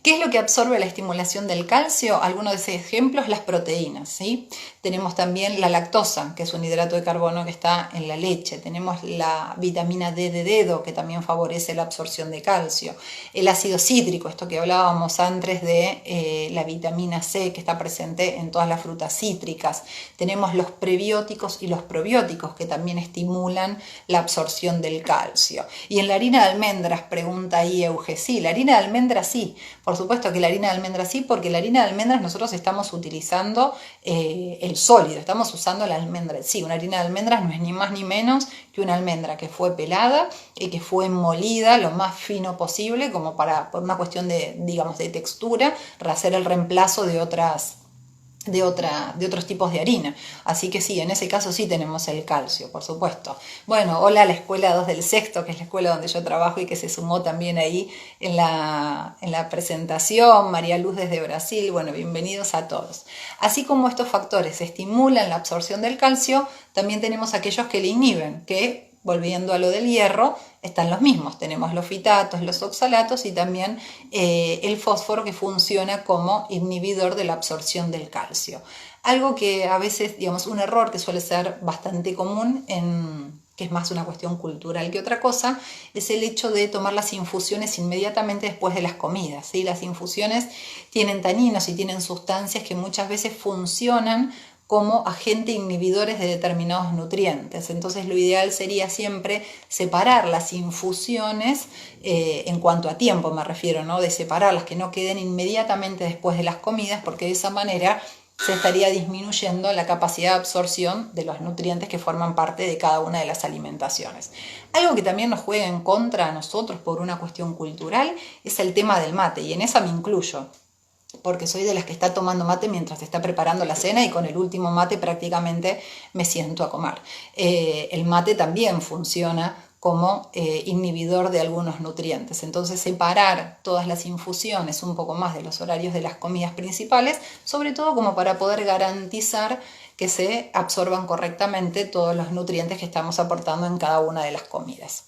¿Qué es lo que absorbe la estimulación del calcio? Algunos de esos ejemplos, las proteínas, ¿sí? Tenemos también la lactosa, que es un hidrato de carbono que está en la leche. Tenemos la vitamina D de dedo, que también favorece la absorción de calcio. El ácido cítrico, esto que hablábamos antes de la vitamina C, que está presente en todas las frutas cítricas. Tenemos los prebióticos y los probióticos, que también estimulan la absorción del calcio. Y en la harina de almendras, pregunta ahí Euge, sí, la harina de almendras sí. Por supuesto que la harina de almendras sí, porque la harina de almendras nosotros estamos utilizando el sólido, estamos usando la almendra. Sí, una harina de almendras no es ni más ni menos que una almendra que fue pelada y que fue molida lo más fino posible, como por una cuestión de, digamos, de textura, para hacer el reemplazo de otros tipos de harina. Así que sí, en ese caso sí tenemos el calcio, por supuesto. Bueno, hola a la escuela 2 del sexto, que es la escuela donde yo trabajo y que se sumó también ahí en la presentación. María Luz desde Brasil, bueno, bienvenidos a todos. Así como estos factores estimulan la absorción del calcio, también tenemos aquellos que le inhiben, que, volviendo a lo del hierro, están los mismos. Tenemos los fitatos, los oxalatos y también el fósforo, que funciona como inhibidor de la absorción del calcio. Algo que a veces, digamos, un error que suele ser bastante común, que es más una cuestión cultural que otra cosa, es el hecho de tomar las infusiones inmediatamente después de las comidas, ¿sí? Las infusiones tienen taninos y tienen sustancias que muchas veces funcionan como agentes inhibidores de determinados nutrientes. Entonces lo ideal sería siempre separar las infusiones, en cuanto a tiempo me refiero, ¿no? De separarlas, que no queden inmediatamente después de las comidas, porque de esa manera se estaría disminuyendo la capacidad de absorción de los nutrientes que forman parte de cada una de las alimentaciones. Algo que también nos juega en contra a nosotros por una cuestión cultural es el tema del mate, y en esa me incluyo, porque soy de las que está tomando mate mientras está preparando la cena, y con el último mate prácticamente me siento a comer. El mate también funciona como inhibidor de algunos nutrientes. Entonces, separar todas las infusiones un poco más de los horarios de las comidas principales, sobre todo como para poder garantizar que se absorban correctamente todos los nutrientes que estamos aportando en cada una de las comidas.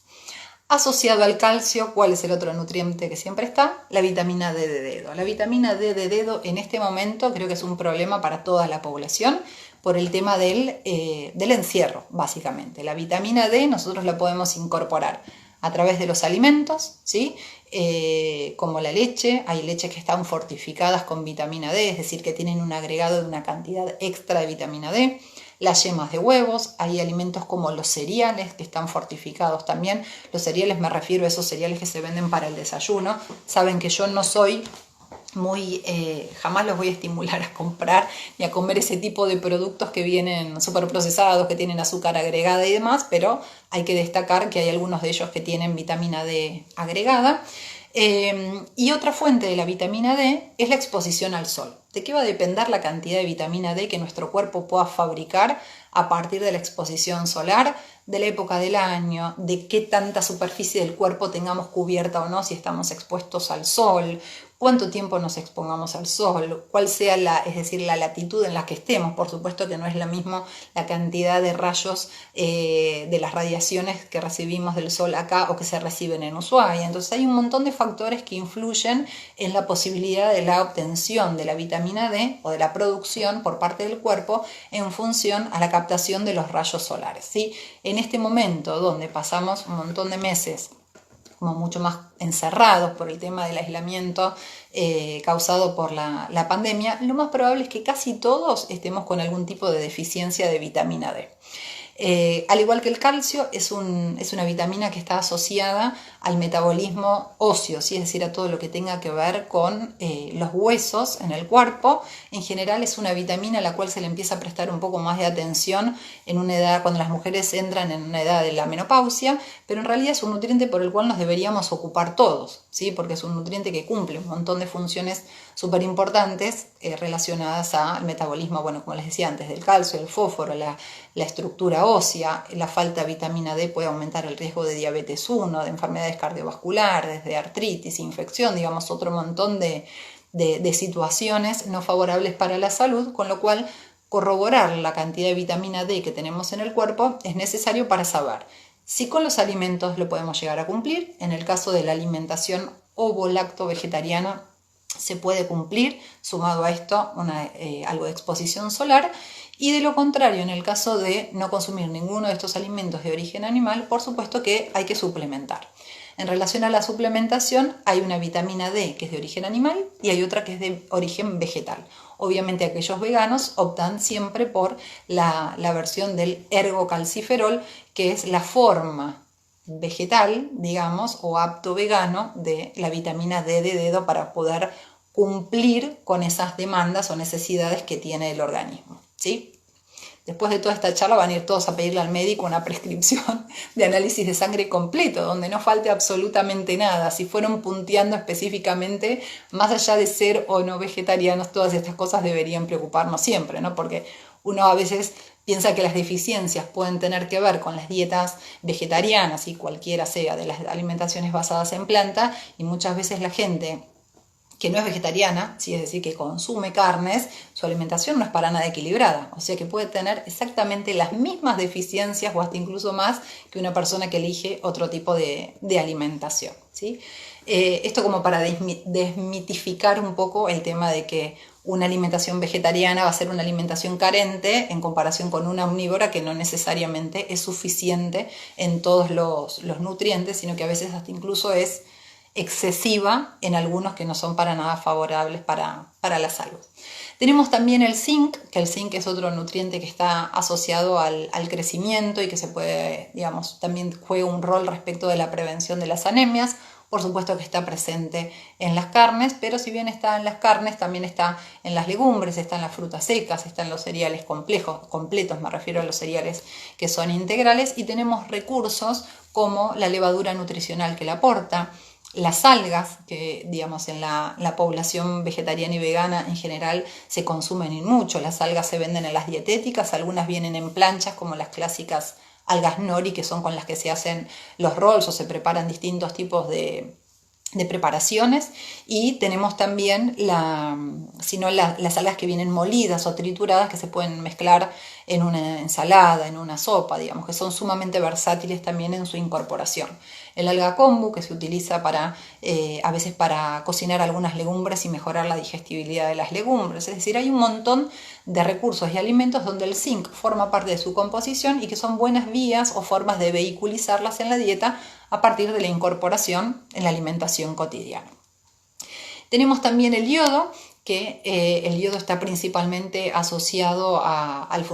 Asociado al calcio, ¿cuál es el otro nutriente que siempre está? La vitamina D de dedo. La vitamina D de dedo en este momento creo que es un problema para toda la población por el tema del encierro, básicamente. La vitamina D nosotros la podemos incorporar a través de los alimentos, ¿sí? Como la leche. Hay leches que están fortificadas con vitamina D, es decir, que tienen un agregado de una cantidad extra de vitamina D. Las yemas de huevos, hay alimentos como los cereales que están fortificados también. Los cereales, me refiero a esos cereales que se venden para el desayuno. Saben que yo no soy jamás los voy a estimular a comprar ni a comer ese tipo de productos que vienen súper procesados, que tienen azúcar agregada y demás, pero hay que destacar que hay algunos de ellos que tienen vitamina D agregada. Y otra fuente de la vitamina D es la exposición al sol. ¿De qué va a depender la cantidad de vitamina D que nuestro cuerpo pueda fabricar a partir de la exposición solar? De la época del año, de qué tanta superficie del cuerpo tengamos cubierta o no si estamos expuestos al sol, cuánto tiempo nos expongamos al sol, cuál sea es decir, la latitud en la que estemos. Por supuesto que no es lo mismo la cantidad de rayos de las radiaciones que recibimos del sol acá o que se reciben en Ushuaia. Entonces hay un montón de factores que influyen en la posibilidad de la obtención de la vitamina D o de la producción por parte del cuerpo en función a la captación de los rayos solares, ¿sí? En este momento donde pasamos un montón de meses como mucho más encerrados por el tema del aislamiento causado por la pandemia, lo más probable es que casi todos estemos con algún tipo de deficiencia de vitamina D. Al igual que el calcio, es una vitamina que está asociada al metabolismo óseo, ¿sí? Es decir, a todo lo que tenga que ver con los huesos en el cuerpo. En general es una vitamina a la cual se le empieza a prestar un poco más de atención en una edad, cuando las mujeres entran en una edad de la menopausia, pero en realidad es un nutriente por el cual nos deberíamos ocupar todos, ¿sí? Porque es un nutriente que cumple un montón de funciones súper importantes relacionadas al metabolismo, bueno, como les decía antes, del calcio, el fósforo, la estructura ósea. La falta de vitamina D puede aumentar el riesgo de diabetes 1, de enfermedades cardiovasculares, de artritis, infección, digamos, otro montón de situaciones no favorables para la salud, con lo cual corroborar la cantidad de vitamina D que tenemos en el cuerpo es necesario para saber si con los alimentos lo podemos llegar a cumplir. En el caso de la alimentación ovo-lacto-vegetariana se puede cumplir, sumado a esto algo de exposición solar, y de lo contrario, en el caso de no consumir ninguno de estos alimentos de origen animal, por supuesto que hay que suplementar. En relación a la suplementación, hay una vitamina D que es de origen animal y hay otra que es de origen vegetal. Obviamente aquellos veganos optan siempre por la versión del ergocalciferol, que es la forma vegetal, digamos, o apto vegano de la vitamina D de dedo para poder cumplir con esas demandas o necesidades que tiene el organismo, ¿sí? Después de toda esta charla van a ir todos a pedirle al médico una prescripción de análisis de sangre completo, donde no falte absolutamente nada. Si fueron punteando específicamente, más allá de ser o no vegetarianos, todas estas cosas deberían preocuparnos siempre, ¿no? Porque uno a veces piensa que las deficiencias pueden tener que ver con las dietas vegetarianas y cualquiera sea de las alimentaciones basadas en planta, y muchas veces la gente que no es vegetariana, ¿sí? Es decir, que consume carnes, su alimentación no es para nada equilibrada, o sea que puede tener exactamente las mismas deficiencias o hasta incluso más que una persona que elige otro tipo de alimentación, ¿sí? Esto como para desmitificar un poco el tema de que una alimentación vegetariana va a ser una alimentación carente en comparación con una omnívora, que no necesariamente es suficiente en todos los nutrientes, sino que a veces hasta incluso es excesiva en algunos que no son para nada favorables para la salud. Tenemos también el zinc, que el zinc es otro nutriente que está asociado al crecimiento y que se puede, digamos, también juega un rol respecto de la prevención de las anemias. Por supuesto que está presente en las carnes, pero si bien está en las carnes, también está en las legumbres, está en las frutas secas, está en los cereales completos, me refiero a los cereales que son integrales, y tenemos recursos como la levadura nutricional que la aporta, las algas, que digamos en la población vegetariana y vegana en general se consumen y mucho. Las algas se venden en las dietéticas, algunas vienen en planchas como las clásicas algas nori, que son con las que se hacen los rolls o se preparan distintos tipos de preparaciones, y tenemos también las algas que vienen molidas o trituradas, que se pueden mezclar en una ensalada, en una sopa, digamos, que son sumamente versátiles también en su incorporación. El alga kombu, que se utiliza a veces para cocinar algunas legumbres y mejorar la digestibilidad de las legumbres. Es decir, hay un montón de recursos y alimentos donde el zinc forma parte de su composición y que son buenas vías o formas de vehiculizarlas en la dieta a partir de la incorporación en la alimentación cotidiana. Tenemos también el yodo, que el yodo está principalmente asociado al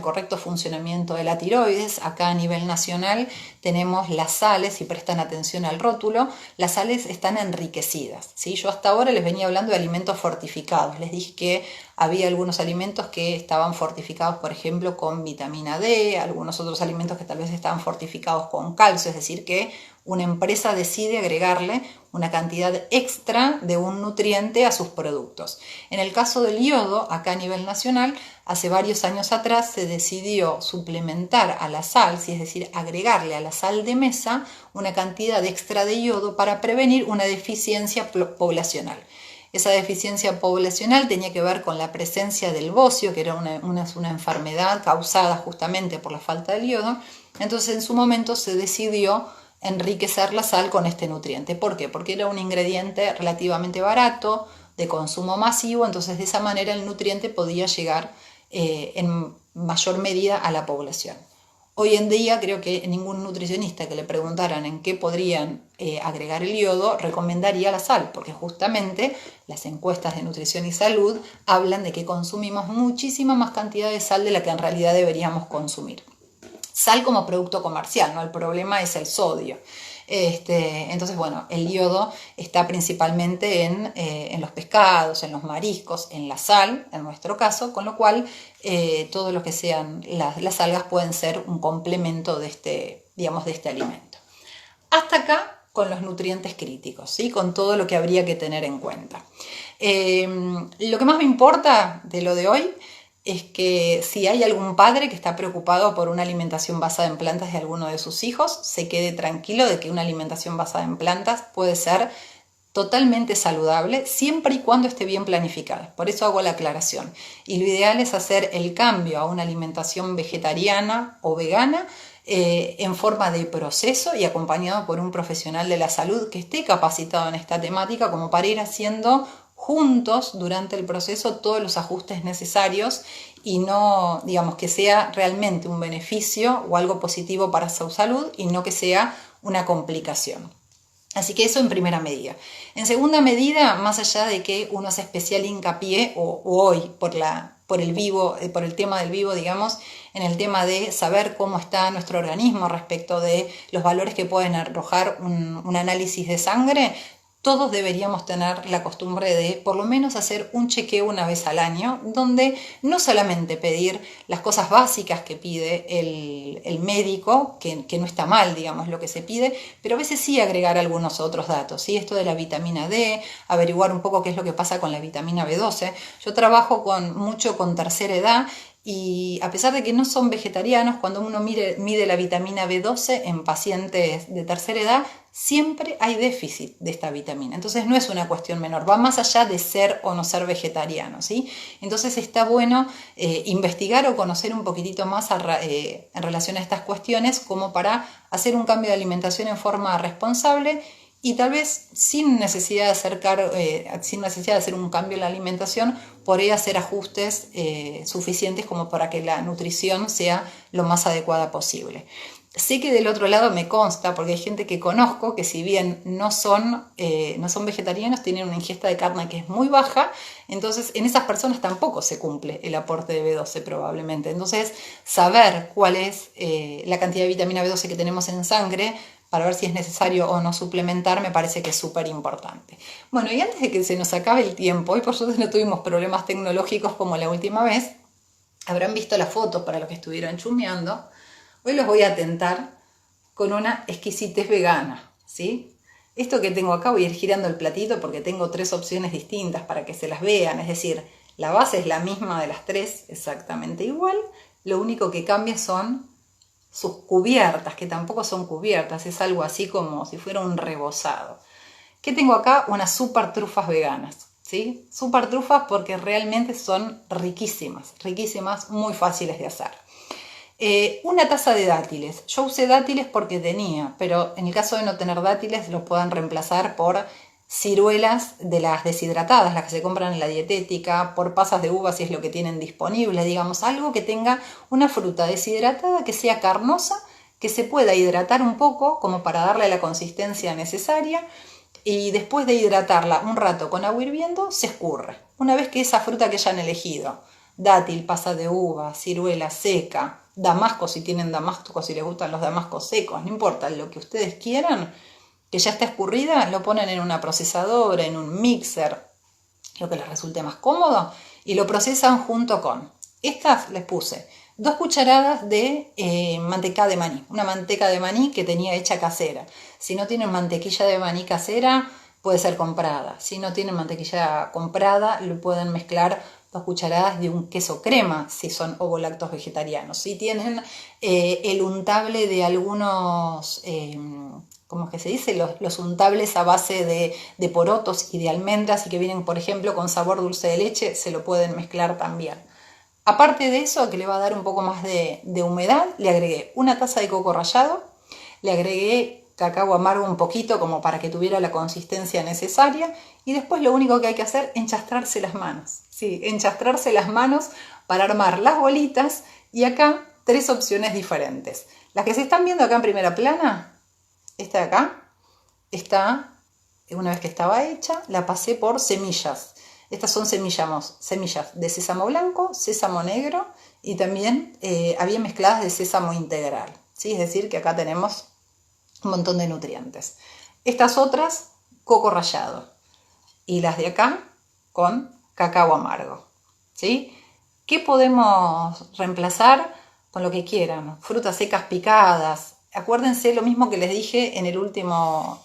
correcto funcionamiento de la tiroides. Acá a nivel nacional tenemos las sales, si prestan atención al rótulo, las sales están enriquecidas, ¿sí? Yo hasta ahora les venía hablando de alimentos fortificados, les dije que había algunos alimentos que estaban fortificados, por ejemplo, con vitamina D, algunos otros alimentos que tal vez estaban fortificados con calcio, es decir, que una empresa decide agregarle una cantidad extra de un nutriente a sus productos. En el caso del yodo, acá a nivel nacional, hace varios años atrás se decidió suplementar a la sal, es decir, agregarle a la sal de mesa una cantidad extra de yodo para prevenir una deficiencia poblacional. Esa deficiencia poblacional tenía que ver con la presencia del bocio, que era una enfermedad causada justamente por la falta del yodo. Entonces, en su momento se decidió enriquecer la sal con este nutriente. ¿Por qué? Porque era un ingrediente relativamente barato, de consumo masivo, entonces de esa manera el nutriente podía llegar en mayor medida a la población. Hoy en día creo que ningún nutricionista que le preguntaran en qué podrían agregar el yodo recomendaría la sal, porque justamente las encuestas de nutrición y salud hablan de que consumimos muchísima más cantidad de sal de la que en realidad deberíamos consumir. sal como producto comercial, ¿no? El problema es el sodio. Entonces, bueno, el yodo está principalmente en los pescados, en los mariscos, en la sal, en nuestro caso, con lo cual todo lo que sean las algas pueden ser un complemento digamos, de este alimento. Hasta acá con los nutrientes críticos, ¿sí? Con todo lo que habría que tener en cuenta. Lo que más me importa de lo de hoy es que si hay algún padre que está preocupado por una alimentación basada en plantas de alguno de sus hijos, se quede tranquilo de que una alimentación basada en plantas puede ser totalmente saludable siempre y cuando esté bien planificada. Por eso hago la aclaración. Y lo ideal es hacer el cambio a una alimentación vegetariana o vegana en forma de proceso y acompañado por un profesional de la salud que esté capacitado en esta temática como para ir haciendo juntos durante el proceso todos los ajustes necesarios y no, digamos, que sea realmente un beneficio o algo positivo para su salud y no que sea una complicación. Así que eso en primera medida. En segunda medida, más allá de que uno hace especial hincapié, o hoy por el tema del vivo, digamos, en el tema de saber cómo está nuestro organismo respecto de los valores que pueden arrojar un análisis de sangre, todos deberíamos tener la costumbre de por lo menos hacer un chequeo una vez al año, donde no solamente pedir las cosas básicas que pide el médico, que no está mal, digamos, lo que se pide, pero a veces sí agregar algunos otros datos, ¿sí? Esto de la vitamina D, averiguar un poco qué es lo que pasa con la vitamina B12. Yo trabajo mucho con tercera edad y a pesar de que no son vegetarianos, cuando uno mide la vitamina B12 en pacientes de tercera edad, siempre hay déficit de esta vitamina. Entonces no es una cuestión menor, va más allá de ser o no ser vegetariano, ¿sí? Entonces está bueno investigar o conocer un poquitito más en relación a estas cuestiones como para hacer un cambio de alimentación en forma responsable y tal vez sin necesidad de hacer un cambio en la alimentación, podría hacer ajustes suficientes como para que la nutrición sea lo más adecuada posible. Sé que del otro lado me consta, porque hay gente que conozco que si bien no son vegetarianos, tienen una ingesta de carne que es muy baja, entonces en esas personas tampoco se cumple el aporte de B12 probablemente. Entonces saber cuál es la cantidad de vitamina B12 que tenemos en sangre para ver si es necesario o no suplementar, me parece que es súper importante. Bueno, y antes de que se nos acabe el tiempo, hoy por suerte no tuvimos problemas tecnológicos como la última vez, habrán visto las fotos para los que estuvieron chusmeando. Hoy los voy a tentar con una exquisitez vegana, ¿sí? Esto que tengo acá, voy a ir girando el platito porque tengo 3 opciones distintas para que se las vean, es decir, la base es la misma de las 3, exactamente igual, lo único que cambia son sus cubiertas, que tampoco son cubiertas, es algo así como si fuera un rebozado. ¿Qué tengo acá? Unas super trufas veganas, ¿sí? Super trufas porque realmente son riquísimas, riquísimas, muy fáciles de hacer. Una taza de dátiles. Yo usé dátiles porque tenía, pero en el caso de no tener dátiles los pueden reemplazar por ciruelas de las deshidratadas, las que se compran en la dietética, por pasas de uva si es lo que tienen disponible, digamos, algo que tenga una fruta deshidratada, que sea carnosa, que se pueda hidratar un poco como para darle la consistencia necesaria y después de hidratarla un rato con agua hirviendo se escurre. Una vez que esa fruta que hayan elegido, dátil, pasa de uva, ciruela seca, damasco si tienen damasco, si les gustan los damascos secos, no importa, lo que ustedes quieran, que ya está escurrida, lo ponen en una procesadora, en un mixer, lo que les resulte más cómodo, y lo procesan junto con. Estas les puse 2 cucharadas de manteca de maní, una manteca de maní que tenía hecha casera. Si no tienen mantequilla de maní casera, puede ser comprada. Si no tienen mantequilla comprada, lo pueden mezclar 2 cucharadas de un queso crema, si son ovolactos vegetarianos. Si tienen el untable de algunos... ¿cómo es que se dice? Los untables a base de porotos y de almendras y que vienen, por ejemplo, con sabor dulce de leche, se lo pueden mezclar también. Aparte de eso, que le va a dar un poco más de humedad, le agregué una taza de coco rallado, le agregué cacao amargo un poquito como para que tuviera la consistencia necesaria y después lo único que hay que hacer es enchastrarse las manos. Sí, enchastrarse las manos para armar las bolitas y acá 3 opciones diferentes. Las que se están viendo acá en primera plana, esta de acá, una vez que estaba hecha, la pasé por semillas. Estas son semillas de sésamo blanco, sésamo negro y también había mezcladas de sésamo integral, ¿sí? Es decir, que acá tenemos un montón de nutrientes. Estas otras, coco rallado, y las de acá con cacao amargo, ¿sí? ¿Qué podemos reemplazar? Con lo que quieran, frutas secas picadas. Acuérdense lo mismo que les dije en el último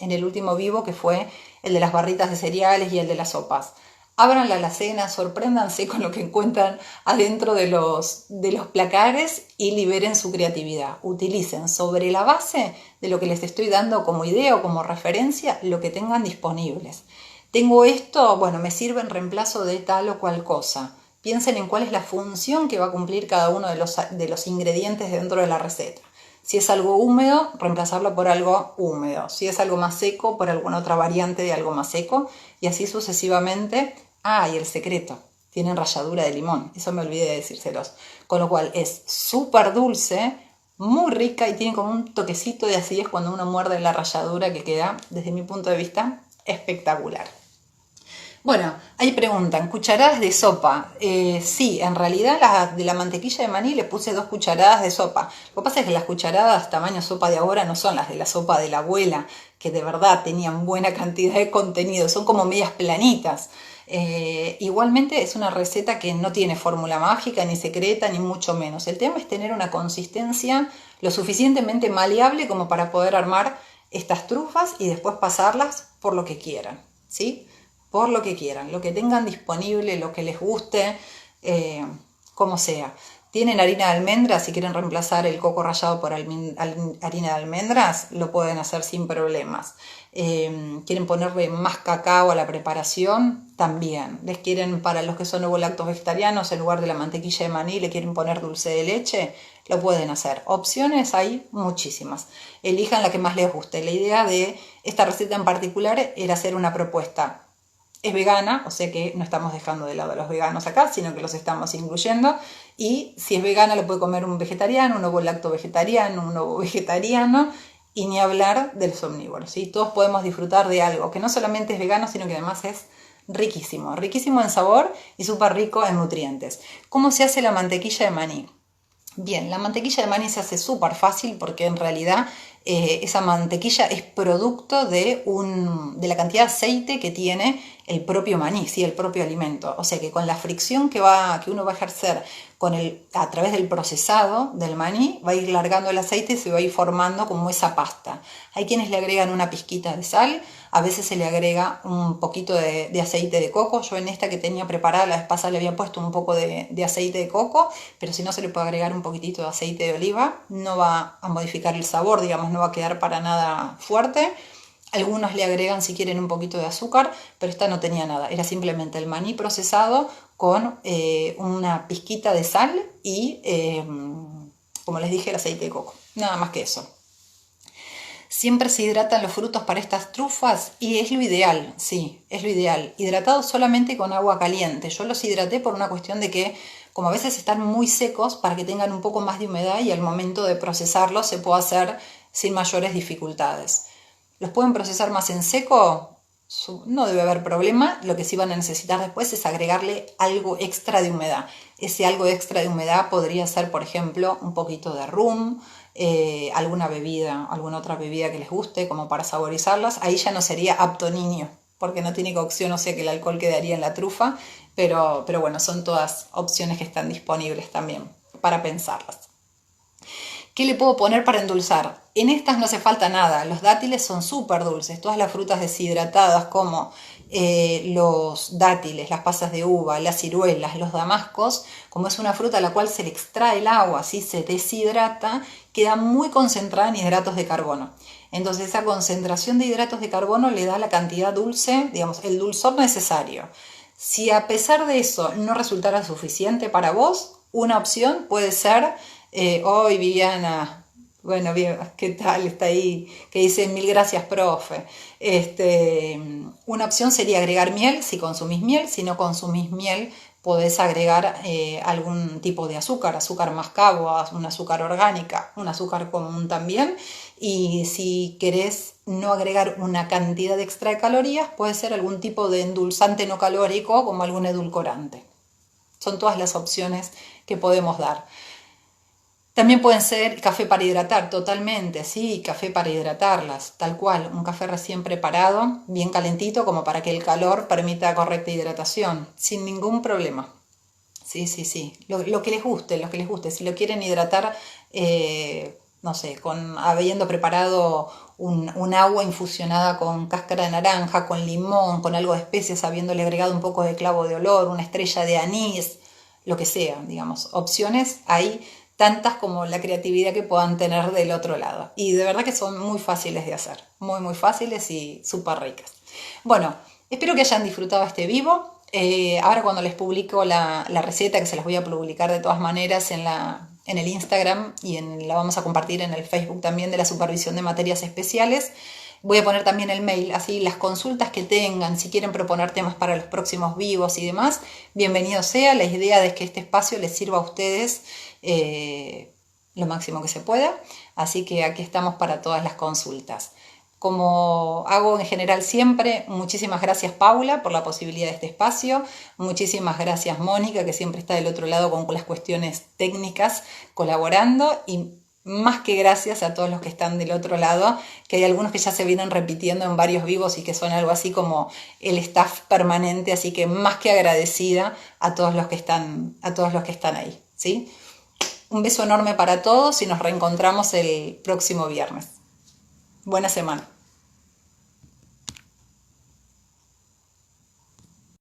vivo, que fue el de las barritas de cereales y el de las sopas. Abran la alacena, sorpréndanse con lo que encuentran adentro de los placares y liberen su creatividad. Utilicen sobre la base de lo que les estoy dando como idea o como referencia lo que tengan disponibles. Tengo esto, bueno, me sirve en reemplazo de tal o cual cosa. Piensen en cuál es la función que va a cumplir cada uno de los ingredientes dentro de la receta. Si es algo húmedo, reemplazarlo por algo húmedo. Si es algo más seco, por alguna otra variante de algo más seco. Y así sucesivamente. Ah, y el secreto. Tienen ralladura de limón. Eso me olvidé de decírselos. Con lo cual es súper dulce, muy rica y tiene como un toquecito de acidez cuando uno muerde la ralladura, que queda, desde mi punto de vista, espectacular. Bueno, ahí preguntan, ¿cucharadas de sopa? Sí, en realidad de la mantequilla de maní le puse 2 cucharadas de sopa. Lo que pasa es que las cucharadas tamaño sopa de ahora no son las de la sopa de la abuela, que de verdad tenían buena cantidad de contenido, son como medias planitas. Igualmente es una receta que no tiene fórmula mágica, ni secreta, ni mucho menos. El tema es tener una consistencia lo suficientemente maleable como para poder armar estas trufas y después pasarlas por lo que quieran, ¿sí? Por lo que quieran, lo que tengan disponible, lo que les guste, como sea. Tienen harina de almendras, si quieren reemplazar el coco rallado por harina de almendras, lo pueden hacer sin problemas. Quieren ponerle más cacao a la preparación, también. Les quieren, para los que son ovolactos vegetarianos, en lugar de la mantequilla de maní, le quieren poner dulce de leche, lo pueden hacer. Opciones hay muchísimas. Elijan la que más les guste. La idea de esta receta en particular era hacer una propuesta. Es vegana, o sea que no estamos dejando de lado a los veganos acá, sino que los estamos incluyendo. Y si es vegana lo puede comer un vegetariano, un ovolacto vegetariano, un ovo vegetariano, y ni hablar de los omnívoros, ¿sí? Todos podemos disfrutar de algo que no solamente es vegano, sino que además es riquísimo. Riquísimo en sabor y súper rico en nutrientes. ¿Cómo se hace la mantequilla de maní? Bien, la mantequilla de maní se hace súper fácil porque en realidad esa mantequilla es producto de la cantidad de aceite que tiene el propio maní, ¿sí? El propio alimento. O sea que con la fricción que uno va a ejercer a través del procesado del maní, va a ir largando el aceite y se va a ir formando como esa pasta. Hay quienes le agregan una pizquita de sal, a veces se le agrega un poquito de aceite de coco. Yo en esta que tenía preparada la vez pasada le había puesto un poco de aceite de coco, pero si no se le puede agregar un poquitito de aceite de oliva, no va a modificar el sabor, digamos, no va a quedar para nada fuerte. Algunos le agregan si quieren un poquito de azúcar, pero esta no tenía nada, era simplemente el maní procesado con una pizquita de sal y, como les dije, el aceite de coco, nada más que eso. Siempre se hidratan los frutos para estas trufas y es lo ideal, sí, es lo ideal. Hidratados solamente con agua caliente. Yo los hidraté por una cuestión de que, como a veces están muy secos, para que tengan un poco más de humedad y al momento de procesarlos se pueda hacer sin mayores dificultades. ¿Los pueden procesar más en seco? No debe haber problema. Lo que sí van a necesitar después es agregarle algo extra de humedad. Ese algo extra de humedad podría ser, por ejemplo, un poquito de rum, alguna bebida, alguna otra bebida que les guste, como para saborizarlas. Ahí ya no sería apto niño, porque no tiene cocción, o sea que el alcohol quedaría en la trufa. Pero bueno, son todas opciones que están disponibles también para pensarlas. ¿Qué le puedo poner para endulzar? En estas no hace falta nada, los dátiles son súper dulces, todas las frutas deshidratadas como los dátiles, las pasas de uva, las ciruelas, los damascos, como es una fruta a la cual se le extrae el agua, así se deshidrata, queda muy concentrada en hidratos de carbono. Entonces esa concentración de hidratos de carbono le da la cantidad dulce, digamos, el dulzor necesario. Si a pesar de eso no resultara suficiente para vos, una opción puede ser... Hoy Viviana, bueno, ¿qué tal? Está ahí, que dice mil gracias, profe. Una opción sería agregar miel, si consumís miel. Si no consumís miel, podés agregar algún tipo de azúcar, azúcar mascabo, un azúcar orgánica, un azúcar común también. Y si querés no agregar una cantidad extra de calorías, puede ser algún tipo de endulzante no calórico, como algún edulcorante. Son todas las opciones que podemos dar. También pueden ser café para hidratar, totalmente, sí, café para hidratarlas, tal cual, un café recién preparado, bien calentito, como para que el calor permita correcta hidratación, sin ningún problema. Sí, sí, sí. Lo que les guste, lo que les guste. Si lo quieren hidratar, no sé, habiendo preparado un agua infusionada con cáscara de naranja, con limón, con algo de especias, habiéndole agregado un poco de clavo de olor, una estrella de anís, lo que sea, digamos. Opciones hay tantas como la creatividad que puedan tener del otro lado. Y de verdad que son muy fáciles de hacer, muy, muy fáciles y súper ricas. Bueno, espero que hayan disfrutado este vivo. Ahora cuando les publico la receta, que se las voy a publicar de todas maneras en el Instagram y la vamos a compartir en el Facebook también de la supervisión de materias especiales, voy a poner también el mail, así las consultas que tengan, si quieren proponer temas para los próximos vivos y demás, bienvenido sea. La idea es que este espacio les sirva a ustedes lo máximo que se pueda, así que aquí estamos para todas las consultas. Como hago en general siempre, muchísimas gracias Paula por la posibilidad de este espacio, muchísimas gracias Mónica que siempre está del otro lado con las cuestiones técnicas colaborando y más que gracias a todos los que están del otro lado, que hay algunos que ya se vienen repitiendo en varios vivos y que son algo así como el staff permanente, así que más que agradecida a todos los que están ahí, ¿sí? Un beso enorme para todos y nos reencontramos el próximo viernes. Buena semana.